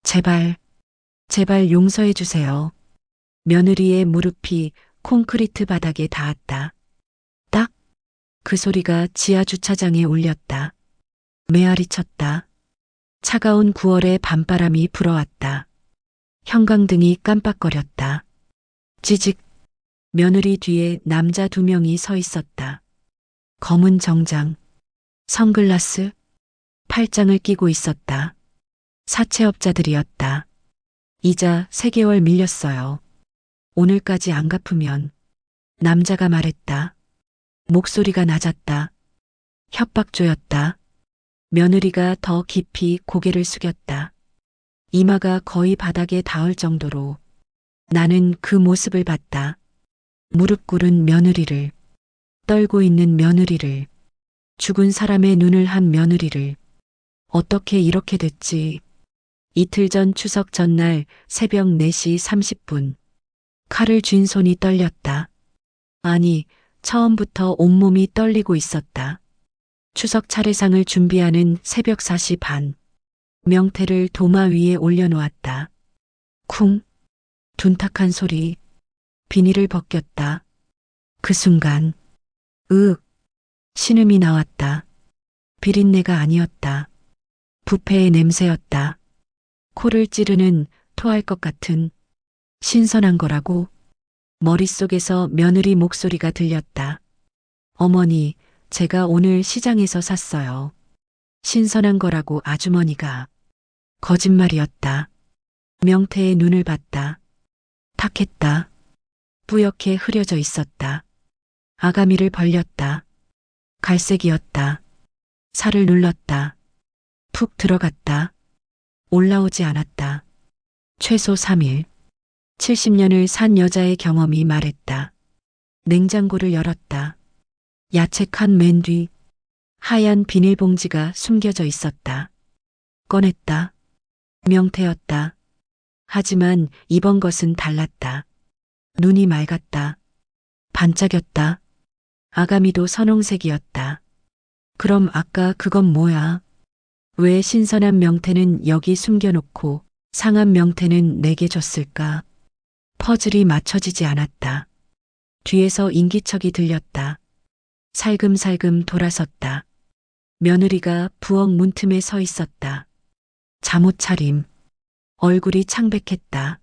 제발, 제발 용서해 주세요. 며느리의 무릎이 콘크리트 바닥에 닿았다. 딱! 그 소리가 지하 주차장에 울렸다. 메아리 쳤다. 차가운 9월의 밤바람이 불어왔다. 형광등이 깜빡거렸다. 찌직! 며느리 뒤에 남자 2명이 서 있었다. 검은 정장, 선글라스, 팔짱을 끼고 있었다. 사채업자들이었다. 이자 3개월 밀렸어요. 오늘까지 안 갚으면. 남자가 말했다. 목소리가 낮았다. 협박조였다. 며느리가 더 깊이 고개를 숙였다. 이마가 거의 바닥에 닿을 정도로. 나는 그 모습을 봤다. 무릎 꿇은 며느리를, 떨고 있는 며느리를, 죽은 사람의 눈을 한 며느리를. 어떻게 이렇게 됐지? 이틀 전 추석 전날 새벽 4시 30분. 칼을 쥔 손이 떨렸다. 아니, 처음부터 온몸이 떨리고 있었다. 추석 차례상을 준비하는 새벽 4시 반. 명태를 도마 위에 올려놓았다. 쿵. 둔탁한 소리. 비닐을 벗겼다. 그 순간. 으윽. 신음이 나왔다. 비린내가 아니었다. 부패의 냄새였다. 코를 찌르는 토할 것 같은 신선한 거라고. 머릿속에서 며느리 목소리가 들렸다. 어머니, 제가 오늘 시장에서 샀어요. 신선한 거라고 아주머니가. 거짓말이었다. 명태의 눈을 봤다. 탁했다. 뿌옇게 흐려져 있었다. 아가미를 벌렸다. 갈색이었다. 살을 눌렀다. 푹 들어갔다. 올라오지 않았다. 최소 3일. 70년을 산 여자의 경험이 말했다. 냉장고를 열었다. 야채 칸 맨 뒤 하얀 비닐봉지가 숨겨져 있었다. 꺼냈다. 명태였다. 하지만 이번 것은 달랐다. 눈이 맑았다. 반짝였다. 아가미도 선홍색이었다. 그럼 아까 그건 뭐야? 왜 신선한 명태는 여기 숨겨놓고 상한 명태는 내게 줬을까? 퍼즐이 맞춰지지 않았다. 뒤에서 인기척이 들렸다. 살금살금 돌아섰다. 며느리가 부엌 문틈에 서 있었다. 잠옷 차림. 얼굴이 창백했다.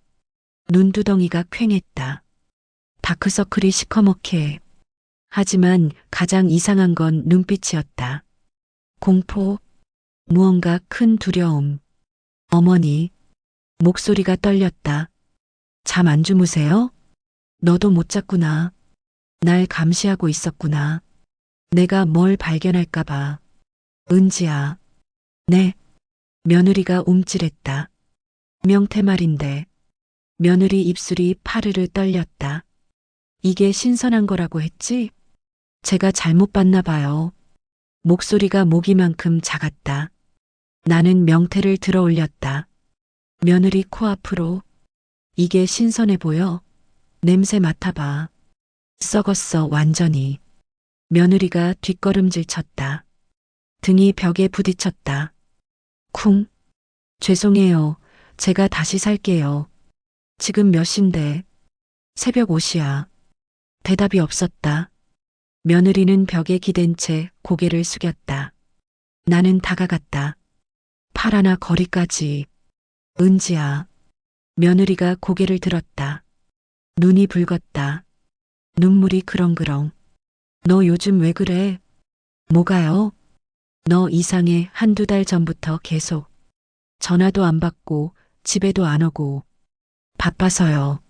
눈두덩이가 퀭했다. 다크서클이 시커멓게. 하지만 가장 이상한 건 눈빛이었다. 공포, 무언가 큰 두려움. 어머니, 목소리가 떨렸다. 잠 안 주무세요? 너도 못 잤구나. 날 감시하고 있었구나. 내가 뭘 발견할까봐. 은지야. 네. 며느리가 움찔했다. 명태 말인데. 며느리 입술이 파르르 떨렸다. 이게 신선한 거라고 했지? 제가 잘못 봤나 봐요. 목소리가 모기만큼 작았다. 나는 명태를 들어 올렸다. 며느리 코앞으로. 이게 신선해 보여? 냄새 맡아봐. 썩었어, 완전히. 며느리가 뒷걸음질 쳤다. 등이 벽에 부딪혔다. 쿵. 죄송해요. 제가 다시 살게요. 지금 몇 시인데? 새벽 5시야. 대답이 없었다. 며느리는 벽에 기댄 채 고개를 숙였다. 나는 다가갔다. 팔 하나 거리까지. 은지야. 며느리가 고개를 들었다. 눈이 붉었다. 눈물이 그렁그렁. 너 요즘 왜 그래? 뭐가요? 너 이상해. 1~2달 전부터 계속. 전화도 안 받고 집에도 안 오고. 바빠서요.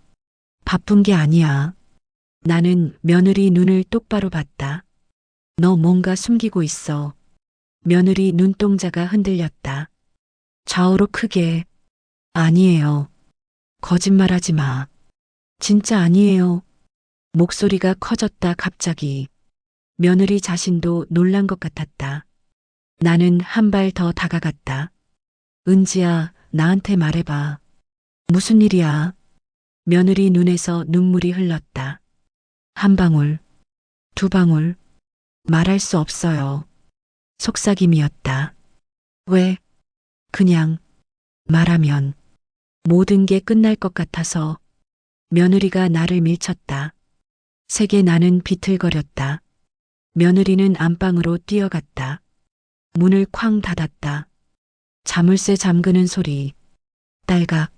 바쁜 게 아니야. 나는 며느리 눈을 똑바로 봤다. 너 뭔가 숨기고 있어. 며느리 눈동자가 흔들렸다. 좌우로 크게. 아니에요. 거짓말하지 마. 진짜 아니에요. 목소리가 커졌다 갑자기. 며느리 자신도 놀란 것 같았다. 나는 한 발 더 다가갔다. 은지야, 나한테 말해봐. 무슨 일이야? 며느리 눈에서 눈물이 흘렀다. 한 방울, 2방울. 말할 수 없어요. 속삭임이었다. 왜? 그냥 말하면 모든 게 끝날 것 같아서 며느리가 나를 밀쳤다. 세게 나는 비틀거렸다. 며느리는 안방으로 뛰어갔다. 문을 쾅 닫았다. 자물쇠 잠그는 소리. 딸각.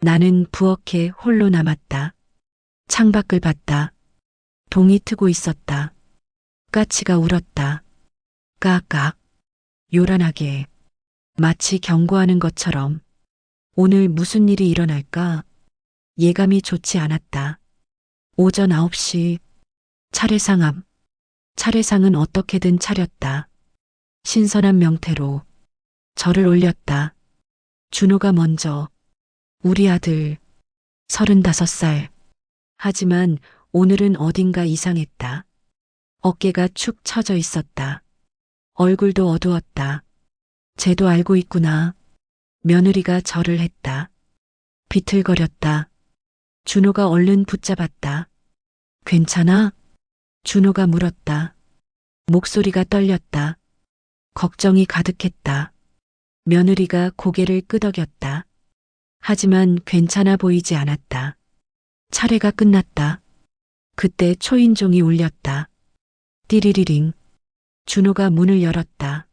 나는 부엌에 홀로 남았다. 창밖을 봤다. 동이 트고 있었다. 까치가 울었다. 까악. 요란하게. 마치 경고하는 것처럼. 오늘 무슨 일이 일어날까? 예감이 좋지 않았다. 오전 9시. 차례상 앞. 차례상은 어떻게든 차렸다. 신선한 명태로. 절을 올렸다. 준호가 먼저. 우리 아들. 35살. 하지만 오늘은 어딘가 이상했다. 어깨가 축 처져 있었다. 얼굴도 어두웠다. 쟤도 알고 있구나. 며느리가 절을 했다. 비틀거렸다. 준호가 얼른 붙잡았다. 괜찮아? 준호가 물었다. 목소리가 떨렸다. 걱정이 가득했다. 며느리가 고개를 끄덕였다. 하지만 괜찮아 보이지 않았다. 차례가 끝났다. 그때 초인종이 울렸다. 띠리리링. 준호가 문을 열었다.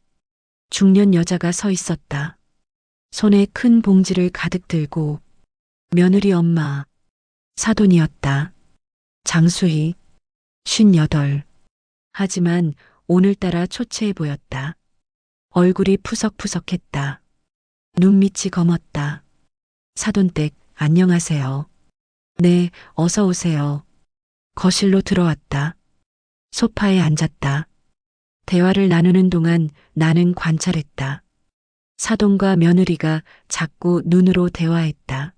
중년 여자가 서 있었다. 손에 큰 봉지를 가득 들고. 며느리 엄마. 사돈이었다. 장수희. 58. 하지만 오늘따라 초췌해 보였다. 얼굴이 푸석푸석했다. 눈밑이 검었다. 사돈댁, 안녕하세요. 네, 어서 오세요. 거실로 들어왔다. 소파에 앉았다. 대화를 나누는 동안 나는 관찰했다. 사돈과 며느리가 자꾸 눈으로 대화했다.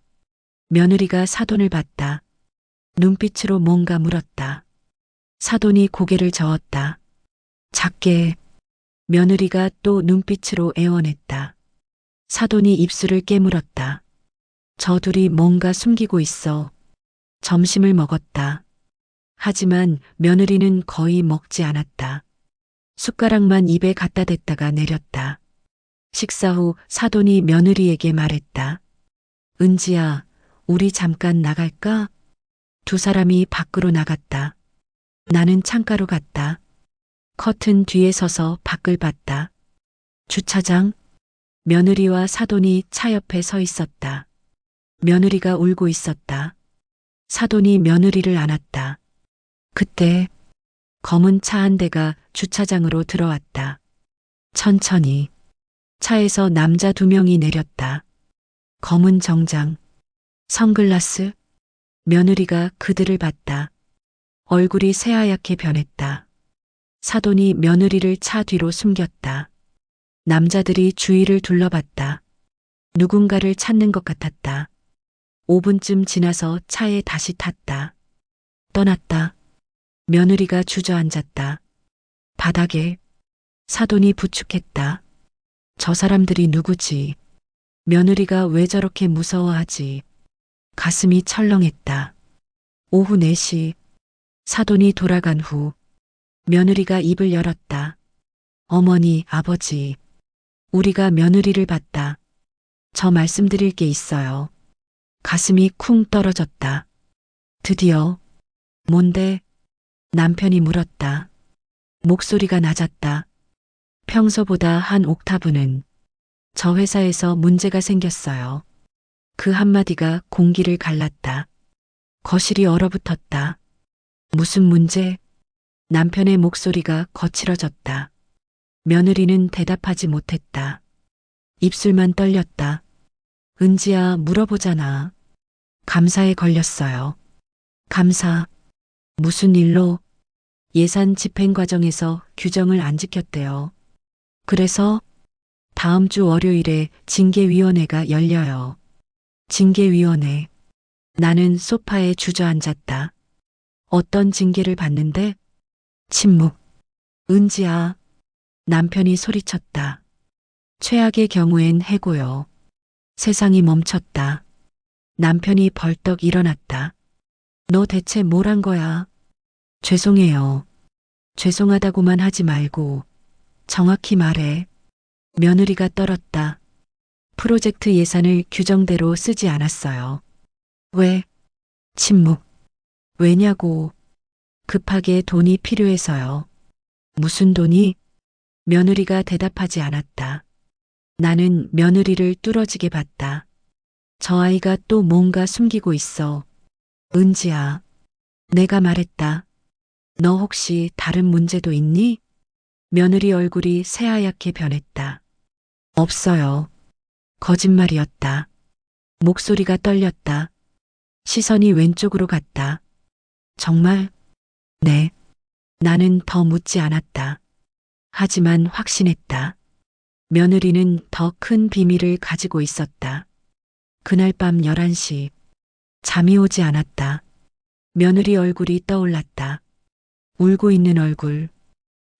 며느리가 사돈을 봤다. 눈빛으로 뭔가 물었다. 사돈이 고개를 저었다. 작게. 며느리가 또 눈빛으로 애원했다. 사돈이 입술을 깨물었다. 저 둘이 뭔가 숨기고 있어. 점심을 먹었다. 하지만 며느리는 거의 먹지 않았다. 숟가락만 입에 갖다 댔다가 내렸다. 식사 후 사돈이 며느리에게 말했다. 은지야, 우리 잠깐 나갈까? 두 사람이 밖으로 나갔다. 나는 창가로 갔다. 커튼 뒤에 서서 밖을 봤다. 주차장. 며느리와 사돈이 차 옆에 서 있었다. 며느리가 울고 있었다. 사돈이 며느리를 안았다. 그때 검은 차 한 대가 주차장으로 들어왔다. 천천히. 차에서 남자 2명이 내렸다. 검은 정장. 선글라스. 며느리가 그들을 봤다. 얼굴이 새하얗게 변했다. 사돈이 며느리를 차 뒤로 숨겼다. 남자들이 주위를 둘러봤다. 누군가를 찾는 것 같았다. 5분쯤 지나서 차에 다시 탔다. 떠났다. 며느리가 주저앉았다. 바닥에. 사돈이 부축했다. 저 사람들이 누구지? 며느리가 왜 저렇게 무서워하지? 가슴이 철렁했다. 오후 4시. 사돈이 돌아간 후 며느리가 입을 열었다. 어머니, 아버지. 우리가 며느리를 봤다. 저 말씀드릴 게 있어요. 가슴이 쿵 떨어졌다. 드디어. 뭔데? 남편이 물었다. 목소리가 낮았다. 평소보다 한 옥타브는. 저 회사에서 문제가 생겼어요. 그 한마디가 공기를 갈랐다. 거실이 얼어붙었다. 무슨 문제? 남편의 목소리가 거칠어졌다. 며느리는 대답하지 못했다. 입술만 떨렸다. 은지야, 물어보잖아. 감사에 걸렸어요. 감사. 무슨 일로? 예산 집행 과정에서 규정을 안 지켰대요. 그래서 다음 주 월요일에 징계위원회가 열려요. 징계위원회. 나는 소파에 주저앉았다. 어떤 징계를 받는데? 침묵. 은지야. 남편이 소리쳤다. 최악의 경우엔 해고요. 세상이 멈췄다. 남편이 벌떡 일어났다. 너 대체 뭘 한 거야? 죄송해요. 죄송하다고만 하지 말고 정확히 말해. 며느리가 떨었다. 프로젝트 예산을 규정대로 쓰지 않았어요. 왜? 침묵. 왜냐고. 급하게 돈이 필요해서요. 무슨 돈이? 며느리가 대답하지 않았다. 나는 며느리를 뚫어지게 봤다. 저 아이가 또 뭔가 숨기고 있어. 은지야. 내가 말했다. 너 혹시 다른 문제도 있니? 며느리 얼굴이 새하얗게 변했다. 없어요. 거짓말이었다. 목소리가 떨렸다. 시선이 왼쪽으로 갔다. 정말? 네. 나는 더 묻지 않았다. 하지만 확신했다. 며느리는 더 큰 비밀을 가지고 있었다. 그날 밤 11시. 잠이 오지 않았다. 며느리 얼굴이 떠올랐다. 울고 있는 얼굴.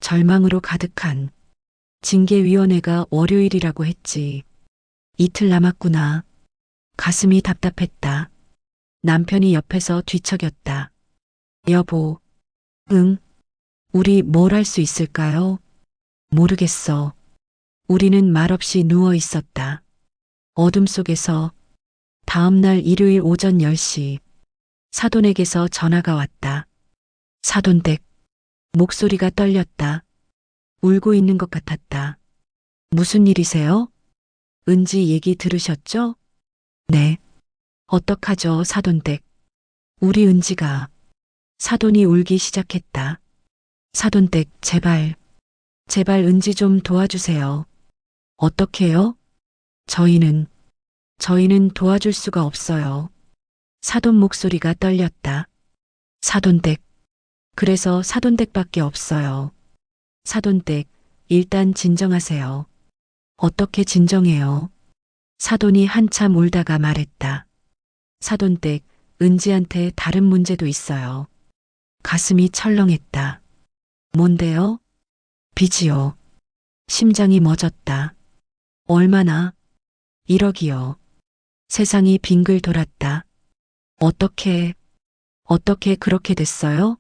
절망으로 가득한. 징계위원회가 월요일이라고 했지. 이틀 남았구나. 가슴이 답답했다. 남편이 옆에서 뒤척였다. 여보. 응. 우리 뭘 할 수 있을까요? 모르겠어. 우리는 말없이 누워 있었다. 어둠 속에서 다음 날 일요일 오전 10시 사돈에게서 전화가 왔다. 사돈댁. 목소리가 떨렸다. 울고 있는 것 같았다. 무슨 일이세요? 은지 얘기 들으셨죠? 네. 어떡하죠, 사돈댁. 우리 은지가. 사돈이 울기 시작했다. 사돈댁, 제발. 제발 은지 좀 도와주세요. 어떻게요? 저희는 도와줄 수가 없어요. 사돈 목소리가 떨렸다. 사돈댁. 그래서 사돈댁밖에 없어요. 사돈댁, 일단 진정하세요. 어떻게 진정해요? 사돈이 한참 울다가 말했다. 사돈댁, 은지한테 다른 문제도 있어요. 가슴이 철렁했다. 뭔데요? 빚이요. 심장이 멎었다. 얼마나? 1억이요. 세상이 빙글 돌았다. 어떻게 그렇게 됐어요?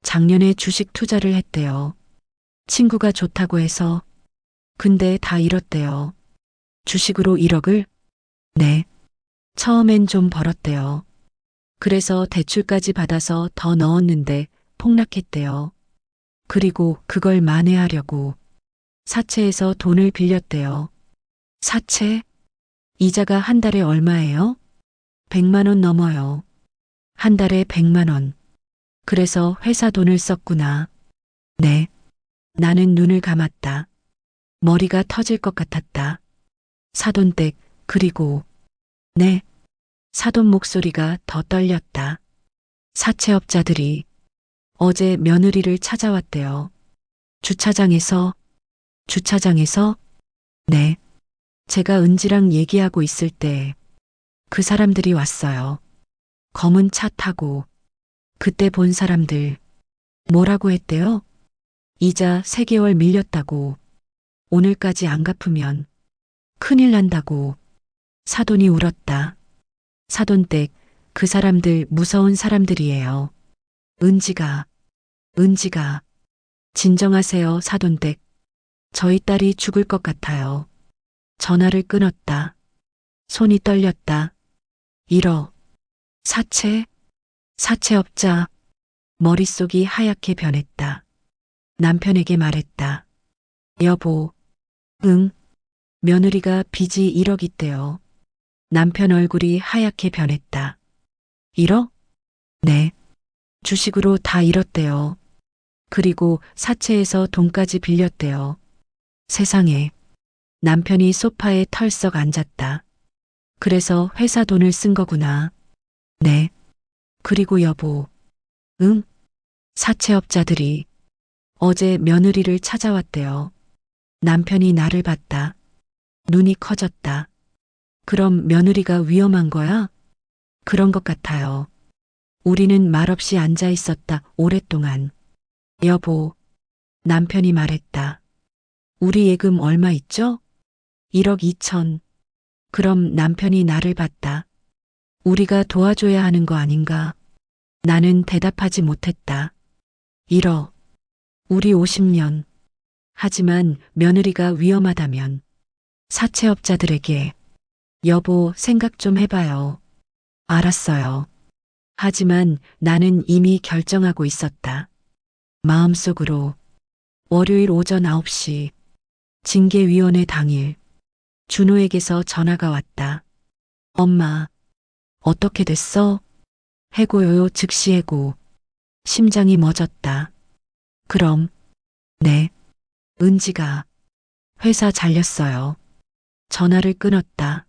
작년에 주식 투자를 했대요. 친구가 좋다고 해서. 근데 다 잃었대요. 주식으로 1억을? 네. 처음엔 좀 벌었대요. 그래서 대출까지 받아서 더 넣었는데 폭락했대요. 그리고 그걸 만회하려고 사채에서 돈을 빌렸대요. 사채? 이자가 한 달에 얼마예요? 100만 원 넘어요. 한 달에 100만 원. 그래서 회사 돈을 썼구나. 네. 나는 눈을 감았다. 머리가 터질 것 같았다. 사돈댁, 그리고, 네. 사돈 목소리가 더 떨렸다. 사채업자들이 어제 며느리를 찾아왔대요. 주차장에서, 네. 제가 은지랑 얘기하고 있을 때 그 사람들이 왔어요. 검은 차 타고. 그때 본 사람들. 뭐라고 했대요? 이자 3개월 밀렸다고. 오늘까지 안 갚으면 큰일 난다고. 사돈이 울었다. 사돈댁, 그 사람들 무서운 사람들이에요. 은지가. 진정하세요, 사돈댁. 저희 딸이 죽을 것 같아요. 전화를 끊었다. 손이 떨렸다. 1억. 사채업자. 머릿속이 하얗게 변했다. 남편에게 말했다. 여보. 응. 며느리가 빚이 1억 있대요. 남편 얼굴이 하얗게 변했다. 1억? 네. 주식으로 다 잃었대요. 그리고 사채에서 돈까지 빌렸대요. 세상에. 남편이 소파에 털썩 앉았다. 그래서 회사 돈을 쓴 거구나. 네. 그리고 여보. 응? 사채업자들이 어제 며느리를 찾아왔대요. 남편이 나를 봤다. 눈이 커졌다. 그럼 며느리가 위험한 거야? 그런 것 같아요. 우리는 말없이 앉아 있었다, 오랫동안. 여보. 남편이 말했다. 우리 예금 얼마 있죠? 1억 2천. 그럼 남편이 나를 봤다. 우리가 도와줘야 하는 거 아닌가? 나는 대답하지 못했다. 1억. 우리 50년. 하지만 며느리가 위험하다면 사채업자들에게 여보, 생각 좀 해봐요. 알았어요. 하지만 나는 이미 결정하고 있었다. 마음속으로 월요일 오전 9시 징계위원회 당일 준호에게서 전화가 왔다. 엄마, 어떻게 됐어? 해고요. 즉시 해고. 심장이 멎었다. 그럼, 네. 은지가 회사 잘렸어요. 전화를 끊었다.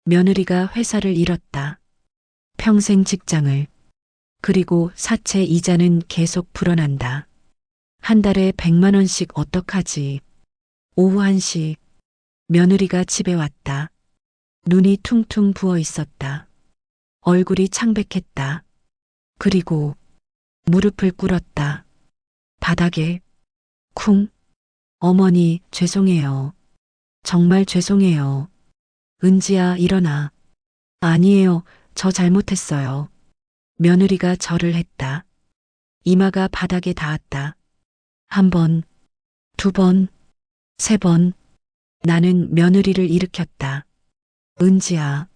며느리가 회사를 잃었다. 평생 직장을. 그리고 사채 이자는 계속 불어난다. 한 달에 100만 원씩 어떡하지? 오후 1시 며느리가 집에 왔다. 눈이 퉁퉁 부어 있었다. 얼굴이 창백했다. 그리고 무릎을 꿇었다. 바닥에 쿵. 어머니, 죄송해요. 정말 죄송해요. 은지야, 일어나. 아니에요. 저 잘못했어요. 며느리가 절을 했다. 이마가 바닥에 닿았다. 한 번, 두 번, 세 번. 나는 며느리를 일으켰다. 은지야.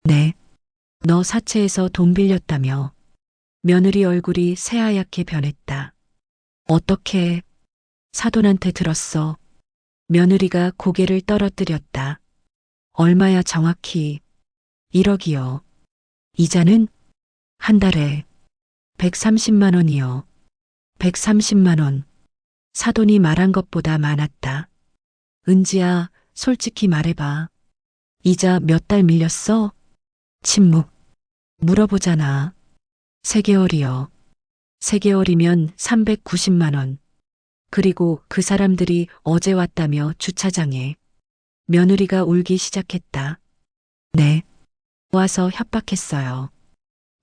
네. 너 사채에서 돈 빌렸다며. 며느리 얼굴이 새하얗게 변했다. 어떻게 사돈한테 들었어? 며느리가 고개를 떨어뜨렸다. 얼마야 정확히? 1억이요. 이자는 한 달에 130만 원이요. 130만 원. 사돈이 말한 것보다 많았다. 은지야, 솔직히 말해봐. 이자 몇 달 밀렸어? 침묵. 물어보잖아. 3개월이요. 3개월이면 390만 원. 그리고 그 사람들이 어제 왔다며 주차장에. 며느리가 울기 시작했다. 네. 와서 협박했어요.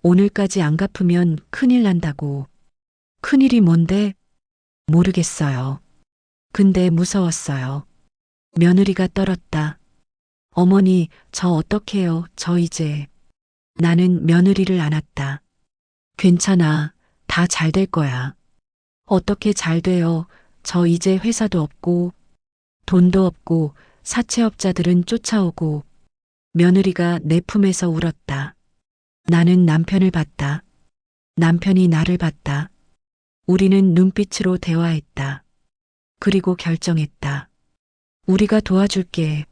오늘까지 안 갚으면 큰일 난다고. 큰일이 뭔데? 모르겠어요. 근데 무서웠어요. 며느리가 떨었다. 어머니, 저 어떡해요? 저 이제. 나는 며느리를 안았다. 괜찮아. 다 잘 될 거야. 어떻게 잘 돼요? 저 이제 회사도 없고, 돈도 없고, 사채업자들은 쫓아오고, 며느리가 내 품에서 울었다. 나는 남편을 봤다. 남편이 나를 봤다. 우리는 눈빛으로 대화했다. 그리고 결정했다. 우리가 도와줄게.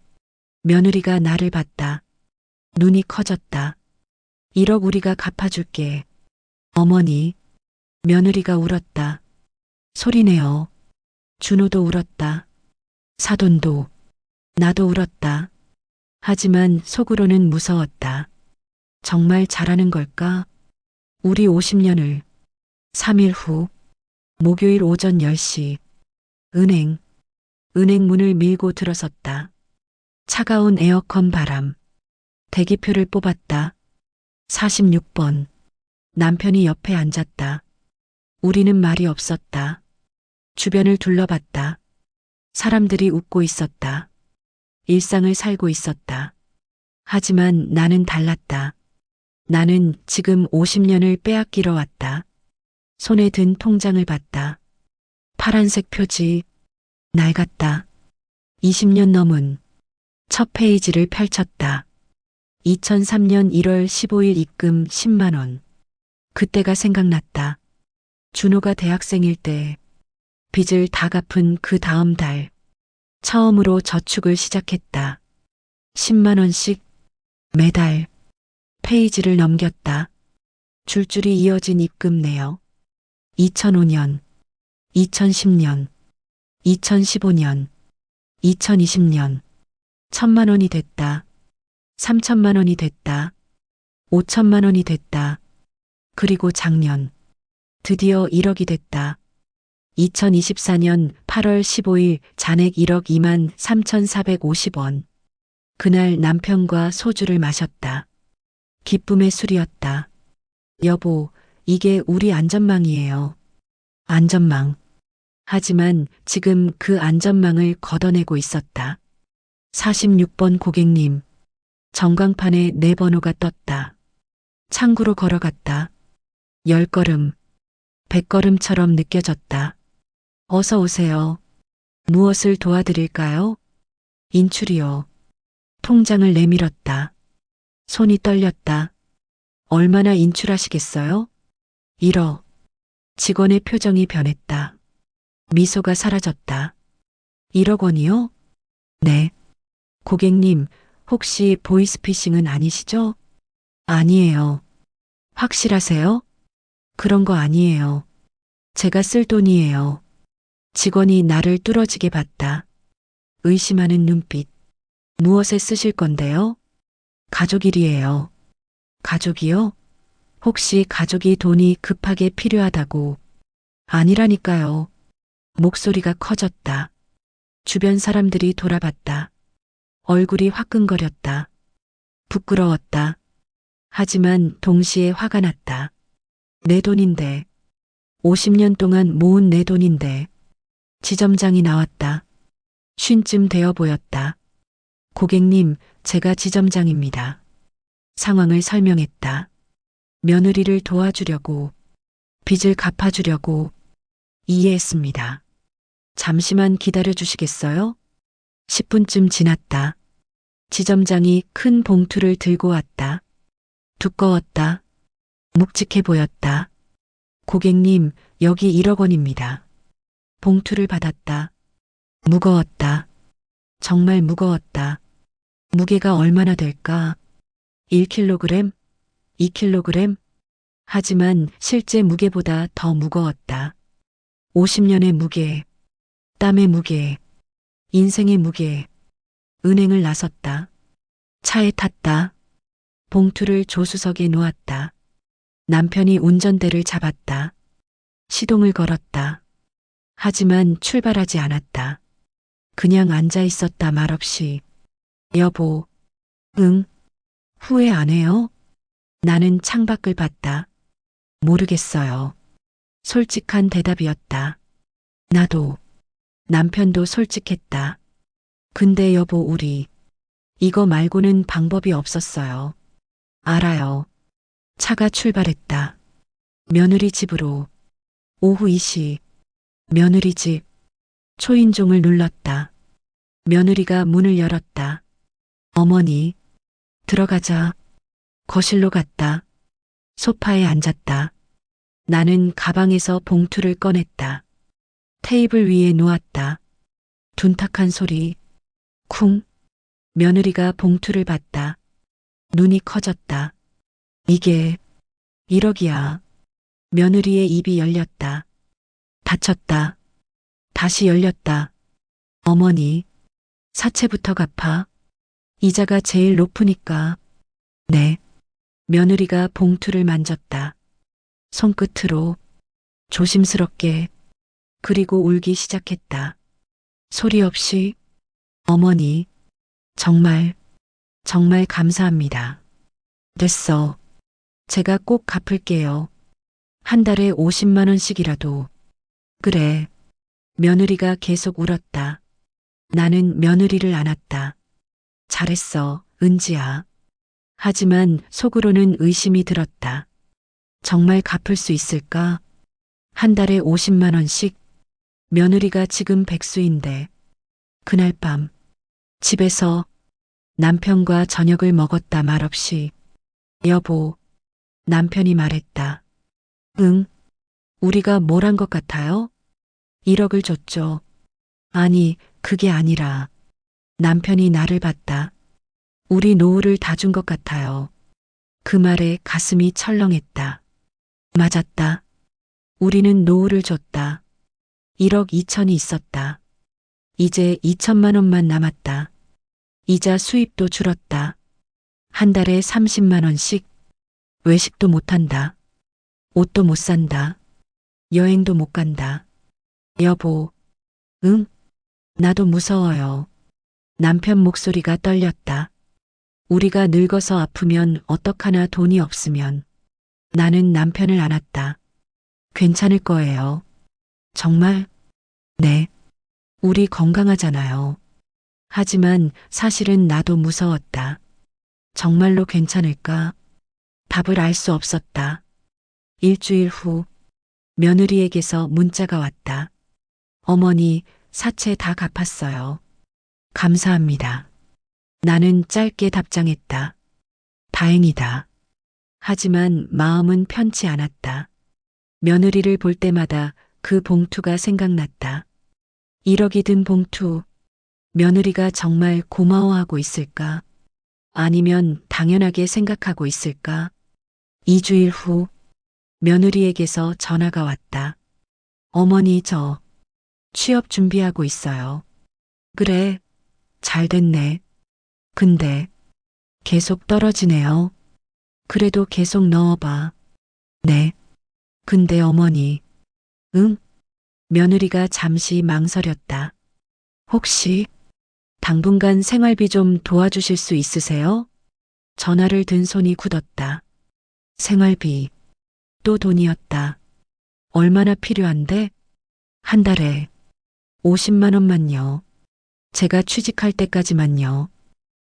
며느리가 나를 봤다. 눈이 커졌다. 1억 우리가 갚아줄게. 어머니. 며느리가 울었다. 소리내어. 준호도 울었다. 사돈도. 나도 울었다. 하지만 속으로는 무서웠다. 정말 잘하는 걸까? 우리 50년을. 3일 후. 목요일 오전 10시. 은행. 은행 문을 밀고 들어섰다. 차가운 에어컨 바람. 대기표를 뽑았다. 46번. 남편이 옆에 앉았다. 우리는 말이 없었다. 주변을 둘러봤다. 사람들이 웃고 있었다. 일상을 살고 있었다. 하지만 나는 달랐다. 나는 지금 50년을 빼앗기러 왔다. 손에 든 통장을 봤다. 파란색 표지. 낡았다. 20년 넘은 첫 페이지를 펼쳤다. 2003년 1월 15일 입금 10만 원. 그때가 생각났다. 준호가 대학생일 때 빚을 다 갚은 그 다음 달 처음으로 저축을 시작했다. 10만 원씩 매달 페이지를 넘겼다. 줄줄이 이어진 입금 내역. 2005년, 2010년, 2015년, 2020년. 1,000만 원이 됐다. 3,000만 원이 됐다. 5,000만 원이 됐다. 그리고 작년 드디어 1억이 됐다. 2024년 8월 15일 잔액 1억 2만 3,450원. 그날 남편과 소주를 마셨다. 기쁨의 술이었다. 여보, 이게 우리 안전망이에요. 안전망. 하지만 지금 그 안전망을 걷어내고 있었다. 46번 고객님. 전광판에 내 번호가 떴다. 창구로 걸어갔다. 10걸음, 100걸음처럼 느껴졌다. 어서 오세요. 무엇을 도와드릴까요? 인출이요. 통장을 내밀었다. 손이 떨렸다. 얼마나 인출하시겠어요? 1억. 직원의 표정이 변했다. 미소가 사라졌다. 1억 원이요? 네. 고객님, 혹시 보이스피싱은 아니시죠? 아니에요. 확실하세요? 그런 거 아니에요. 제가 쓸 돈이에요. 직원이 나를 뚫어지게 봤다. 의심하는 눈빛. 무엇에 쓰실 건데요? 가족 일이에요. 가족이요? 혹시 가족이 돈이 급하게 필요하다고? 아니라니까요. 목소리가 커졌다. 주변 사람들이 돌아봤다. 얼굴이 화끈거렸다. 부끄러웠다. 하지만 동시에 화가 났다. 내 돈인데. 50년 동안 모은 내 돈인데. 지점장이 나왔다. 쉰쯤 되어 보였다. 고객님, 제가 지점장입니다. 상황을 설명했다. 며느리를 도와주려고, 빚을 갚아주려고 이해했습니다. 잠시만 기다려 주시겠어요? 10분쯤 지났다. 지점장이 큰 봉투를 들고 왔다. 두꺼웠다. 묵직해 보였다. 고객님, 여기 1억 원입니다. 봉투를 받았다. 무거웠다. 정말 무거웠다. 무게가 얼마나 될까? 1kg? 2kg? 하지만 실제 무게보다 더 무거웠다. 50년의 무게, 땀의 무게, 인생의 무게. 은행을 나섰다. 차에 탔다. 봉투를 조수석에 놓았다. 남편이 운전대를 잡았다. 시동을 걸었다. 하지만 출발하지 않았다. 그냥 앉아 있었다 말없이. 여보, 응? 후회 안 해요? 나는 창밖을 봤다. 모르겠어요. 솔직한 대답이었다. 나도. 남편도 솔직했다. 근데 여보, 우리 이거 말고는 방법이 없었어요. 알아요. 차가 출발했다. 며느리 집으로. 오후 2시. 며느리 집. 초인종을 눌렀다. 며느리가 문을 열었다. 어머니, 들어가자. 거실로 갔다. 소파에 앉았다. 나는 가방에서 봉투를 꺼냈다. 테이블 위에 놓았다. 둔탁한 소리. 쿵. 며느리가 봉투를 봤다. 눈이 커졌다. 이게 1억이야. 며느리의 입이 열렸다. 닫혔다. 다시 열렸다. 어머니, 사채부터 갚아. 이자가 제일 높으니까. 네. 며느리가 봉투를 만졌다. 손끝으로 조심스럽게. 그리고 울기 시작했다. 소리 없이. 어머니, 정말, 정말 감사합니다. 됐어. 제가 꼭 갚을게요. 한 달에 50만 원씩이라도. 그래. 며느리가 계속 울었다. 나는 며느리를 안았다. 잘했어, 은지야. 하지만 속으로는 의심이 들었다. 정말 갚을 수 있을까? 한 달에 50만 원씩? 며느리가 지금 백수인데. 그날 밤, 집에서 남편과 저녁을 먹었다 말없이. 여보, 남편이 말했다. 응? 우리가 뭘 한 것 같아요? 1억을 줬죠. 아니, 그게 아니라. 남편이 나를 봤다. 우리 노후를 다 준 것 같아요. 그 말에 가슴이 철렁했다. 맞았다. 우리는 노후를 줬다. 1억 2천이 있었다. 이제 2천만 원만 남았다. 이자 수입도 줄었다. 한 달에 30만 원씩. 외식도 못 한다. 옷도 못 산다. 여행도 못 간다. 여보, 응? 나도 무서워요. 남편 목소리가 떨렸다. 우리가 늙어서 아프면 어떡하나 돈이 없으면. 나는 남편을 안았다. 괜찮을 거예요. 정말? 네. 우리 건강하잖아요. 하지만 사실은 나도 무서웠다. 정말로 괜찮을까? 답을 알 수 없었다. 일주일 후, 며느리에게서 문자가 왔다. 어머니, 사채 다 갚았어요. 감사합니다. 나는 짧게 답장했다. 다행이다. 하지만 마음은 편치 않았다. 며느리를 볼 때마다 그 봉투가 생각났다. 1억이 든 봉투. 며느리가 정말 고마워하고 있을까? 아니면 당연하게 생각하고 있을까? 2주일 후 며느리에게서 전화가 왔다. 어머니, 저 취업 준비하고 있어요. 그래, 잘 됐네. 근데 계속 떨어지네요. 그래도 계속 넣어봐. 네. 근데 어머니. 응? 며느리가 잠시 망설였다. 혹시 당분간 생활비 좀 도와주실 수 있으세요? 전화를 든 손이 굳었다. 생활비. 또 돈이었다. 얼마나 필요한데? 한 달에 50만 원만요. 제가 취직할 때까지만요.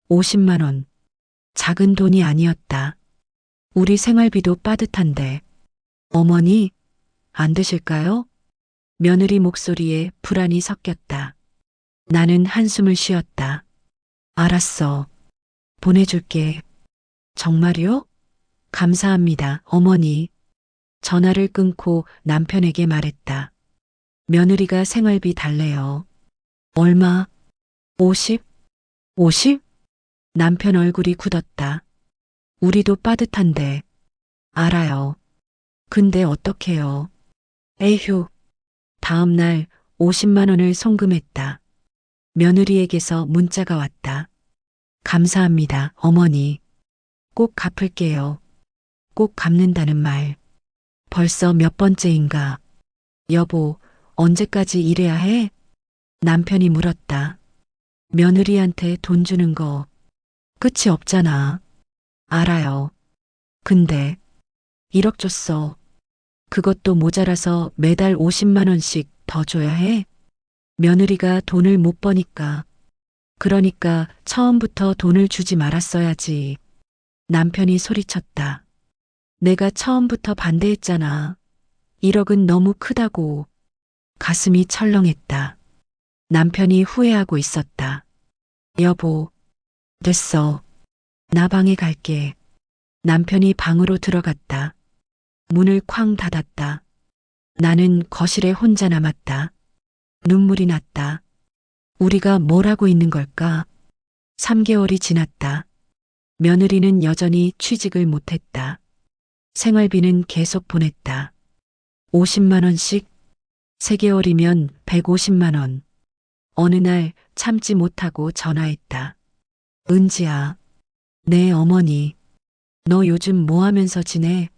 50만 원. 작은 돈이 아니었다. 우리 생활비도 빠듯한데. 어머니, 안 되실까요? 며느리 목소리에 불안이 섞였다. 나는 한숨을 쉬었다. 알았어. 보내줄게. 정말요? 감사합니다, 어머니. 전화를 끊고 남편에게 말했다. 며느리가 생활비 달래요. 얼마? 50? 50? 남편 얼굴이 굳었다. 우리도 빠듯한데. 알아요. 근데 어떡해요? 에휴. 다음 날 50만 원을 송금했다. 며느리에게서 문자가 왔다. 감사합니다, 어머니. 꼭 갚을게요. 꼭 갚는다는 말. 벌써 몇 번째인가? 여보, 언제까지 이래야 해? 남편이 물었다. 며느리한테 돈 주는 거 끝이 없잖아. 알아요. 근데 1억 줬어. 그것도 모자라서 매달 50만 원씩 더 줘야 해? 며느리가 돈을 못 버니까. 그러니까 처음부터 돈을 주지 말았어야지. 남편이 소리쳤다. 내가 처음부터 반대했잖아. 1억은 너무 크다고. 가슴이 철렁했다. 남편이 후회하고 있었다. 여보, 됐어. 나 방에 갈게. 남편이 방으로 들어갔다. 문을 쾅 닫았다. 나는 거실에 혼자 남았다. 눈물이 났다. 우리가 뭘 하고 있는 걸까? 3개월이 지났다. 며느리는 여전히 취직을 못했다. 생활비는 계속 보냈다. 50만 원씩 3개월이면 150만 원. 어느 날 참지 못하고 전화했다. 은지야, 네 어머니. 너 요즘 뭐 하면서 지내?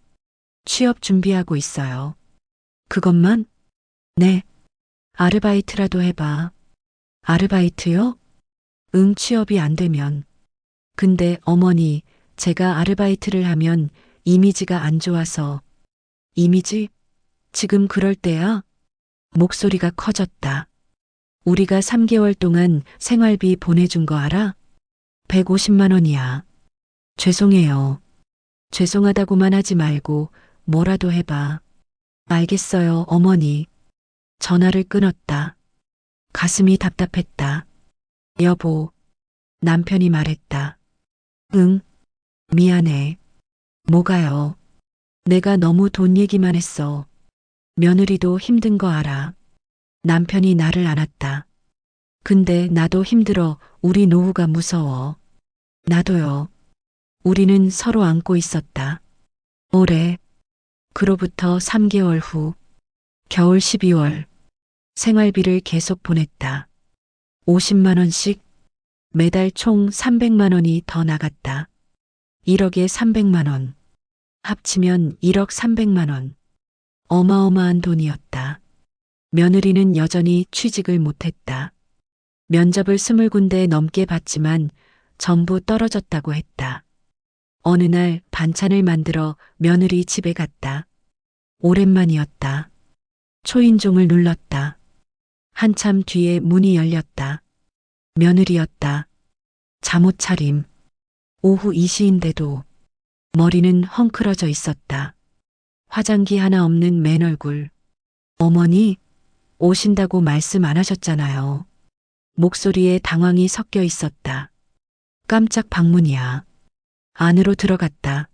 취업 준비하고 있어요. 그것만? 네. 아르바이트라도 해봐. 아르바이트요? 응, 취업이 안 되면. 근데 어머니, 제가 아르바이트를 하면 이미지가 안 좋아서. 이미지? 지금 그럴 때야? 목소리가 커졌다. 우리가 3개월 동안 생활비 보내준 거 알아? 150만 원이야. 죄송해요. 죄송하다고만 하지 말고 뭐라도 해봐. 알겠어요, 어머니. 전화를 끊었다. 가슴이 답답했다. 여보, 남편이 말했다. 응, 미안해. 뭐가요? 내가 너무 돈 얘기만 했어. 며느리도 힘든 거 알아. 남편이 나를 안았다. 근데 나도 힘들어. 우리 노후가 무서워. 나도요. 우리는 서로 안고 있었다. 올해, 그로부터 3개월 후, 겨울 12월, 생활비를 계속 보냈다. 50만 원씩, 매달 총 300만 원이 더 나갔다. 1억에 300만 원. 합치면 1억 300만 원. 어마어마한 돈이었다. 며느리는 여전히 취직을 못했다. 면접을 20군데 넘게 봤지만 전부 떨어졌다고 했다. 어느 날 반찬을 만들어 며느리 집에 갔다. 오랜만이었다. 초인종을 눌렀다. 한참 뒤에 문이 열렸다. 며느리였다. 잠옷 차림. 오후 2시인데도 머리는 헝클어져 있었다. 화장기 하나 없는 맨 얼굴. 어머니, 오신다고 말씀 안 하셨잖아요. 목소리에 당황이 섞여 있었다. 깜짝 방문이야. 안으로 들어갔다.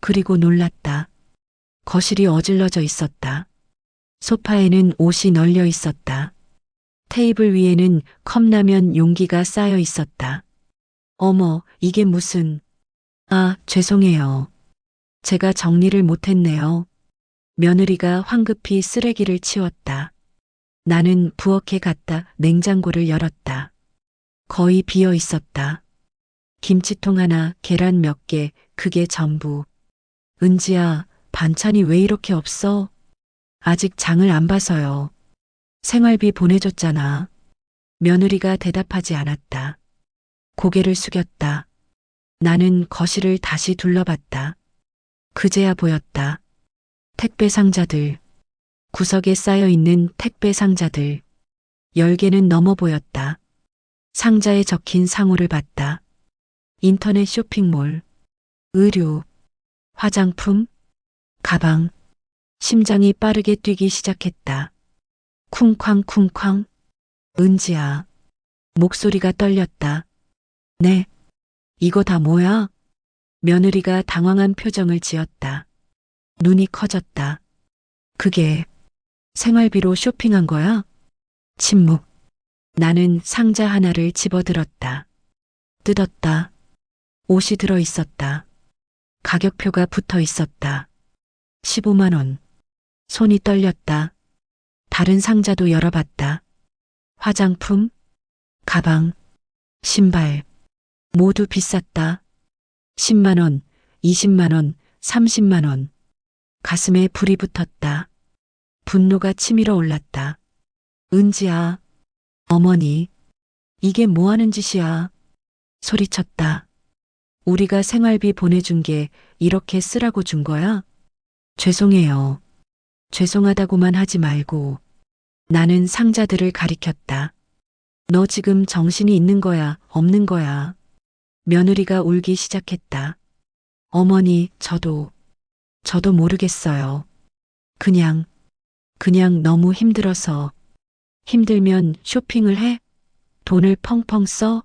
그리고 놀랐다. 거실이 어질러져 있었다. 소파에는 옷이 널려 있었다. 테이블 위에는 컵라면 용기가 쌓여 있었다. 어머, 이게 무슨... 아, 죄송해요. 제가 정리를 못했네요. 며느리가 황급히 쓰레기를 치웠다. 나는 부엌에 갔다 냉장고를 열었다. 거의 비어 있었다. 김치통 하나, 계란 몇 개, 그게 전부. 은지야, 반찬이 왜 이렇게 없어? 아직 장을 안 봐서요. 생활비 보내줬잖아. 며느리가 대답하지 않았다. 고개를 숙였다. 나는 거실을 다시 둘러봤다. 그제야 보였다. 택배 상자들. 구석에 쌓여 있는 택배 상자들. 10개는 넘어 보였다. 상자에 적힌 상호를 봤다. 인터넷 쇼핑몰, 의류, 화장품, 가방. 심장이 빠르게 뛰기 시작했다. 쿵쾅쿵쾅. 은지야. 목소리가 떨렸다. 네. 이거 다 뭐야? 며느리가 당황한 표정을 지었다. 눈이 커졌다. 그게 생활비로 쇼핑한 거야? 침묵. 나는 상자 하나를 집어들었다. 뜯었다. 옷이 들어 있었다. 가격표가 붙어 있었다. 15만 원. 손이 떨렸다. 다른 상자도 열어봤다. 화장품, 가방, 신발. 모두 비쌌다. 10만 원, 20만 원, 30만 원. 가슴에 불이 붙었다. 분노가 치밀어 올랐다. 은지야, 어머니, 이게 뭐 하는 짓이야? 소리쳤다. 우리가 생활비 보내준 게 이렇게 쓰라고 준 거야? 죄송해요. 죄송하다고만 하지 말고. 나는 상자들을 가리켰다. 너 지금 정신이 있는 거야, 없는 거야? 며느리가 울기 시작했다. 어머니, 저도 모르겠어요. 그냥 너무 힘들어서. 힘들면 쇼핑을 해? 돈을 펑펑 써?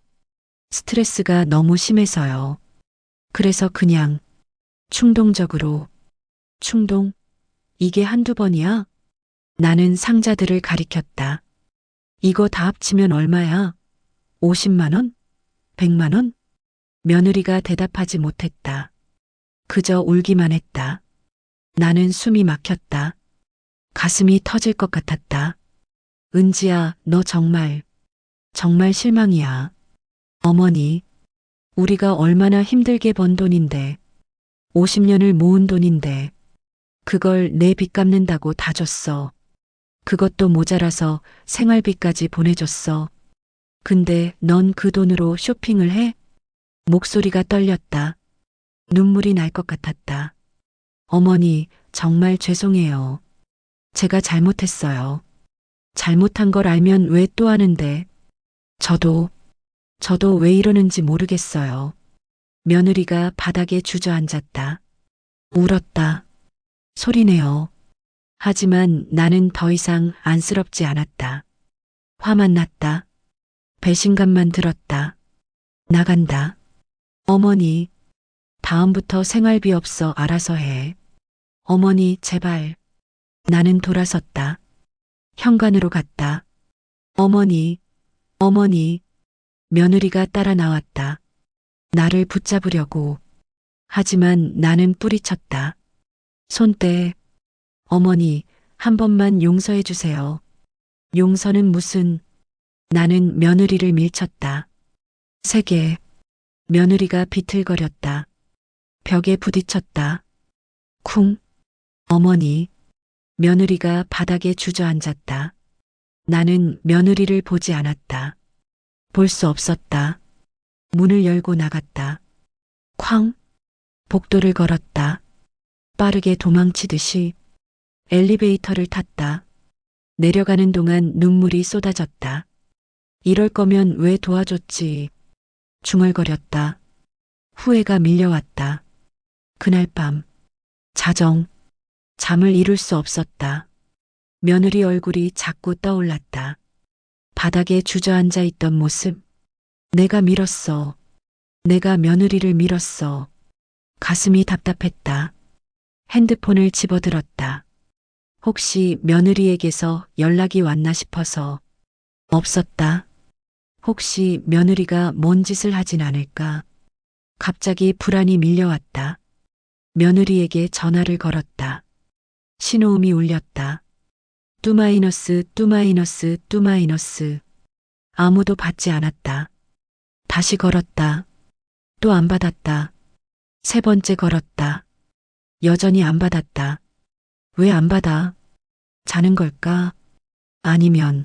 스트레스가 너무 심해서요. 그래서 그냥 충동적으로. 충동? 이게 한두 번이야? 나는 상자들을 가리켰다. 이거 다 합치면 얼마야? 50만 원? 100만 원? 며느리가 대답하지 못했다. 그저 울기만 했다. 나는 숨이 막혔다. 가슴이 터질 것 같았다. 은지야, 너 정말 실망이야. 어머니, 우리가 얼마나 힘들게 번 돈인데, 50년을 모은 돈인데, 그걸 내 빚 갚는다고 다 줬어. 그것도 모자라서 생활비까지 보내줬어. 근데 넌 그 돈으로 쇼핑을 해? 목소리가 떨렸다. 눈물이 날 것 같았다. 어머니, 정말 죄송해요. 제가 잘못했어요. 잘못한 걸 알면 왜 또 하는데. 저도 왜 이러는지 모르겠어요. 며느리가 바닥에 주저앉았다. 울었다. 소리내어. 하지만 나는 더 이상 안쓰럽지 않았다. 화만 났다. 배신감만 들었다. 나간다. 어머니, 다음부터 생활비 없어 알아서 해. 어머니, 제발. 나는 돌아섰다. 현관으로 갔다. 어머니. 며느리가 따라 나왔다. 나를 붙잡으려고. 하지만 나는 뿌리쳤다. 손 떼. 어머니, 한 번만 용서해 주세요. 용서는 무슨... 나는 며느리를 밀쳤다. 세게. 며느리가 비틀거렸다. 벽에 부딪혔다. 쿵. 어머니. 며느리가 바닥에 주저앉았다. 나는 며느리를 보지 않았다. 볼 수 없었다. 문을 열고 나갔다. 쾅. 복도를 걸었다. 빠르게 도망치듯이 엘리베이터를 탔다. 내려가는 동안 눈물이 쏟아졌다. 이럴 거면 왜 도와줬지. 중얼거렸다. 후회가 밀려왔다. 그날 밤 잠을 이룰 수 없었다. 며느리 얼굴이 자꾸 떠올랐다. 바닥에 주저앉아 있던 모습. 내가 밀었어. 내가 며느리를 밀었어. 가슴이 답답했다. 핸드폰을 집어들었다. 혹시 며느리에게서 연락이 왔나 싶어서. 없었다. 혹시 며느리가 뭔 짓을 하진 않을까? 갑자기 불안이 밀려왔다. 며느리에게 전화를 걸었다. 신호음이 울렸다. 뚜마이너스 뚜마이너스 뚜마이너스. 아무도 받지 않았다. 다시 걸었다. 또 안 받았다. 세 번째 걸었다. 여전히 안 받았다. 왜 안 받아? 자는 걸까? 아니면